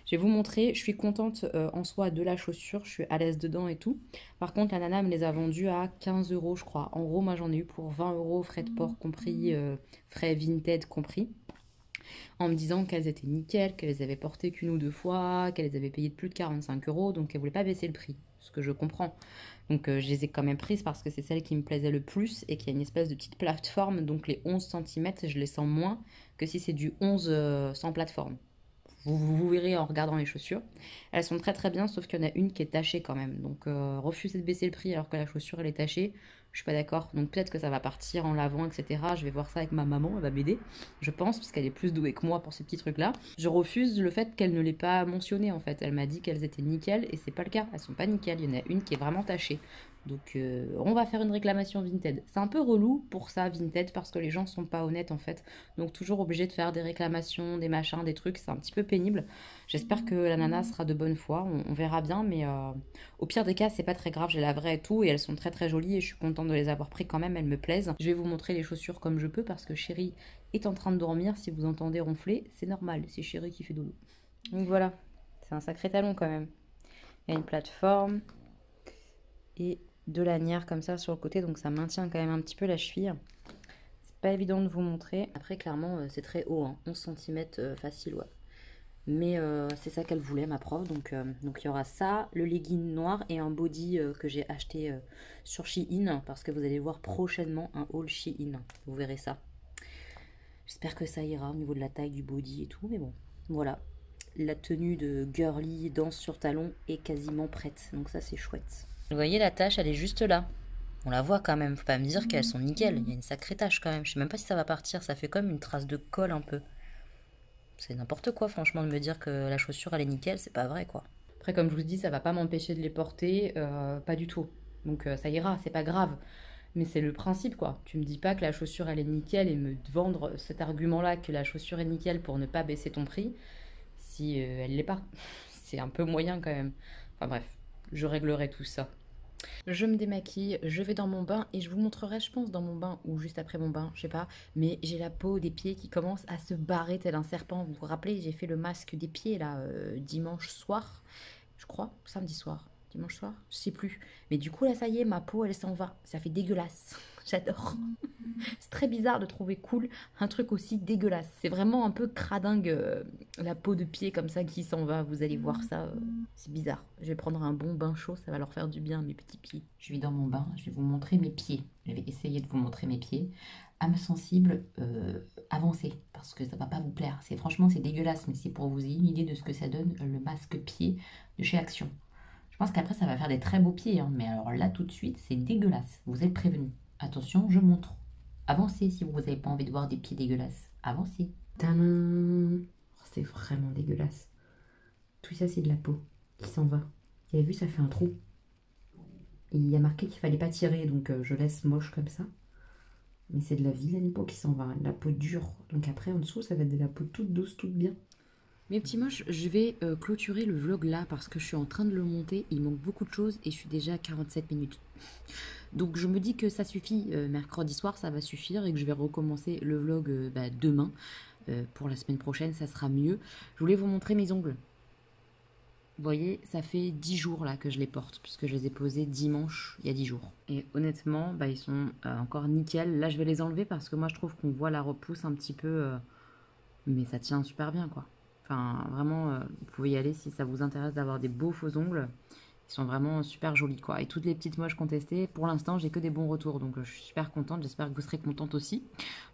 Je vais vous montrer, je suis contente en soi de la chaussure, je suis à l'aise dedans et tout. Par contre, la nana me les a vendues à 15 € je crois. En gros, moi j'en ai eu pour 20 €, frais de port compris, frais Vinted compris. En me disant qu'elles étaient nickel, qu'elles les avaient portées qu'une ou deux fois, qu'elles les avaient payées de plus de 45 €, donc elle voulait pas baisser le prix, ce que je comprends. Donc je les ai quand même prises parce que c'est celle qui me plaisait le plus et qu'il y a une espèce de petite plateforme, donc les 11 cm, je les sens moins que si c'est du 11 sans plateforme. Vous verrez en regardant les chaussures. Elles sont très très bien, sauf qu'il y en a une qui est tachée quand même. Donc refuser de baisser le prix alors que la chaussure elle est tachée, je suis pas d'accord. Donc peut-être que ça va partir en lavant, etc. Je vais voir ça avec ma maman, elle va m'aider, je pense, parce qu'elle est plus douée que moi pour ces petits trucs-là. Je refuse le fait qu'elle ne l'ait pas mentionné en fait. Elle m'a dit qu'elles étaient nickel et c'est pas le cas. Elles sont pas nickel. Il y en a une qui est vraiment tachée. Donc on va faire une réclamation Vinted. C'est un peu relou pour ça Vinted parce que les gens sont pas honnêtes en fait. Donc toujours obligé de faire des réclamations, des machins, des trucs. C'est un petit peu pénible. J'espère que la nana sera de bonne foi. On verra bien. Mais au pire des cas c'est pas très grave. J'ai la vraie et tout. Et elles sont très très jolies. Et je suis contente de les avoir pris quand même. Elles me plaisent. Je vais vous montrer les chaussures comme je peux parce que Chérie est en train de dormir. Si vous entendez ronfler, c'est normal. C'est Chérie qui fait dodo. Donc voilà. C'est un sacré talon quand même. Il y a une plateforme. Et de lanières comme ça sur le côté, donc ça maintient quand même un petit peu la cheville. C'est pas évident de vous montrer. Après, clairement, c'est très haut, hein. 11 cm facile, ouais. Mais c'est ça qu'elle voulait, ma prof. Donc il y aura ça, le legging noir et un body que j'ai acheté sur Shein, parce que vous allez voir prochainement un haul Shein. Vous verrez ça. J'espère que ça ira au niveau de la taille du body et tout, mais bon, voilà. La tenue de girly danse sur talon est quasiment prête, donc ça c'est chouette. Vous voyez, la tache, elle est juste là. On la voit quand même. Faut pas me dire qu'elles sont nickel. Il y a une sacrée tache quand même. Je sais même pas si ça va partir. Ça fait comme une trace de colle un peu. C'est n'importe quoi, franchement, de me dire que la chaussure, elle est nickel. C'est pas vrai, quoi. Après, comme je vous dis, ça va pas m'empêcher de les porter. Pas du tout. Donc ça ira, c'est pas grave. Mais c'est le principe, quoi. Tu me dis pas que la chaussure, elle est nickel et me vendre cet argument-là que la chaussure est nickel pour ne pas baisser ton prix si elle l'est pas. C'est un peu moyen quand même. Enfin bref. Je réglerai tout ça. Je me démaquille, je vais dans mon bain et je vous montrerai, je pense, dans mon bain ou juste après mon bain, je sais pas. Mais j'ai la peau des pieds qui commence à se barrer tel un serpent. Vous vous rappelez, j'ai fait le masque des pieds là dimanche soir, je crois, samedi soir. Dimanche soir, je sais plus. Mais du coup là ça y est, ma peau elle s'en va. Ça fait dégueulasse. J'adore. C'est très bizarre de trouver cool un truc aussi dégueulasse. C'est vraiment un peu cradingue la peau de pied comme ça qui s'en va. Vous allez voir ça. C'est bizarre. Je vais prendre un bon bain chaud. Ça va leur faire du bien mes petits pieds. Je vais dans mon bain. Je vais vous montrer mes pieds. Je vais essayer de vous montrer mes pieds. Âme sensible, avancez. Parce que ça va pas vous plaire. Franchement c'est dégueulasse. Mais c'est pour vous ayez une idée de ce que ça donne le masque pied de chez Action. Je pense qu'après ça va faire des très beaux pieds. Hein. Mais alors là tout de suite c'est dégueulasse. Vous êtes prévenus. Attention, je montre. Avancez si vous n'avez pas envie de voir des pieds dégueulasses. Avancez. Tadam! C'est vraiment dégueulasse. Tout ça, c'est de la peau qui s'en va. Vous avez vu, ça fait un trou. Et il y a marqué qu'il fallait pas tirer, donc je laisse moche comme ça. Mais c'est de la vilaine peau qui s'en va. De la peau dure. Donc après, en dessous, ça va être de la peau toute douce, toute bien. Mes petits moches, je vais clôturer le vlog là parce que je suis en train de le monter. Il manque beaucoup de choses et je suis déjà à 47 minutes. Donc je me dis que ça suffit, mercredi soir ça va suffire et que je vais recommencer le vlog demain. Pour la semaine prochaine ça sera mieux. Je voulais vous montrer mes ongles. Vous voyez, ça fait 10 jours là que je les porte puisque je les ai posés dimanche il y a 10 jours. Et honnêtement, ils sont encore nickel. Là je vais les enlever parce que moi je trouve qu'on voit la repousse un petit peu. Mais ça tient super bien quoi. Enfin vraiment, vous pouvez y aller si ça vous intéresse d'avoir des beaux faux ongles. Ils sont vraiment super jolis quoi. Et toutes les petites moches qu'on testé, pour l'instant j'ai que des bons retours. Donc je suis super contente, j'espère que vous serez contente aussi.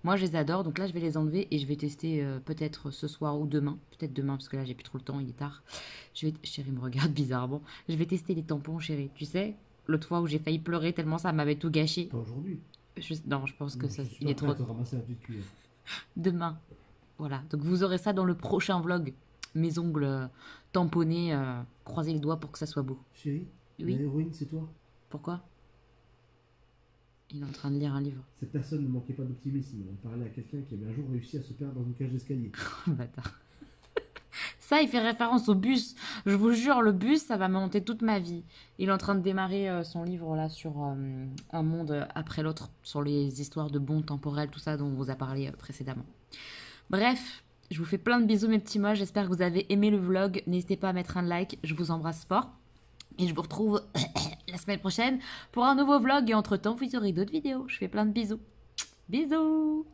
Moi je les adore, donc là je vais les enlever et je vais tester peut-être ce soir ou demain. Peut-être demain parce que là j'ai plus trop le temps, il est tard. Chérie me regarde bizarrement. Je vais tester les tampons chérie. Tu sais, l'autre fois où j'ai failli pleurer tellement ça m'avait tout gâché. Pas aujourd'hui. Non, je pense que ça, il est trop... Demain. Voilà, donc vous aurez ça dans le prochain vlog. Mes ongles tamponnés, croisez les doigts pour que ça soit beau. Chérie, oui. L'héroïne, c'est toi. Pourquoi? Il est en train de lire un livre. Cette personne ne manquait pas d'optimisme. On parlait à quelqu'un qui avait un jour réussi à se perdre dans une cage d'escalier. Bâtard. Ça, il fait référence au bus. Je vous jure, le bus, ça va me monter toute ma vie. Il est en train de démarrer son livre là sur un monde après l'autre, sur les histoires de bons temporels, tout ça dont on vous a parlé précédemment. Bref, je vous fais plein de bisous mes petits moches. J'espère que vous avez aimé le vlog. N'hésitez pas à mettre un like. Je vous embrasse fort. Et je vous retrouve la semaine prochaine pour un nouveau vlog. Et entre-temps, vous aurez d'autres vidéos. Je fais plein de bisous. Bisous!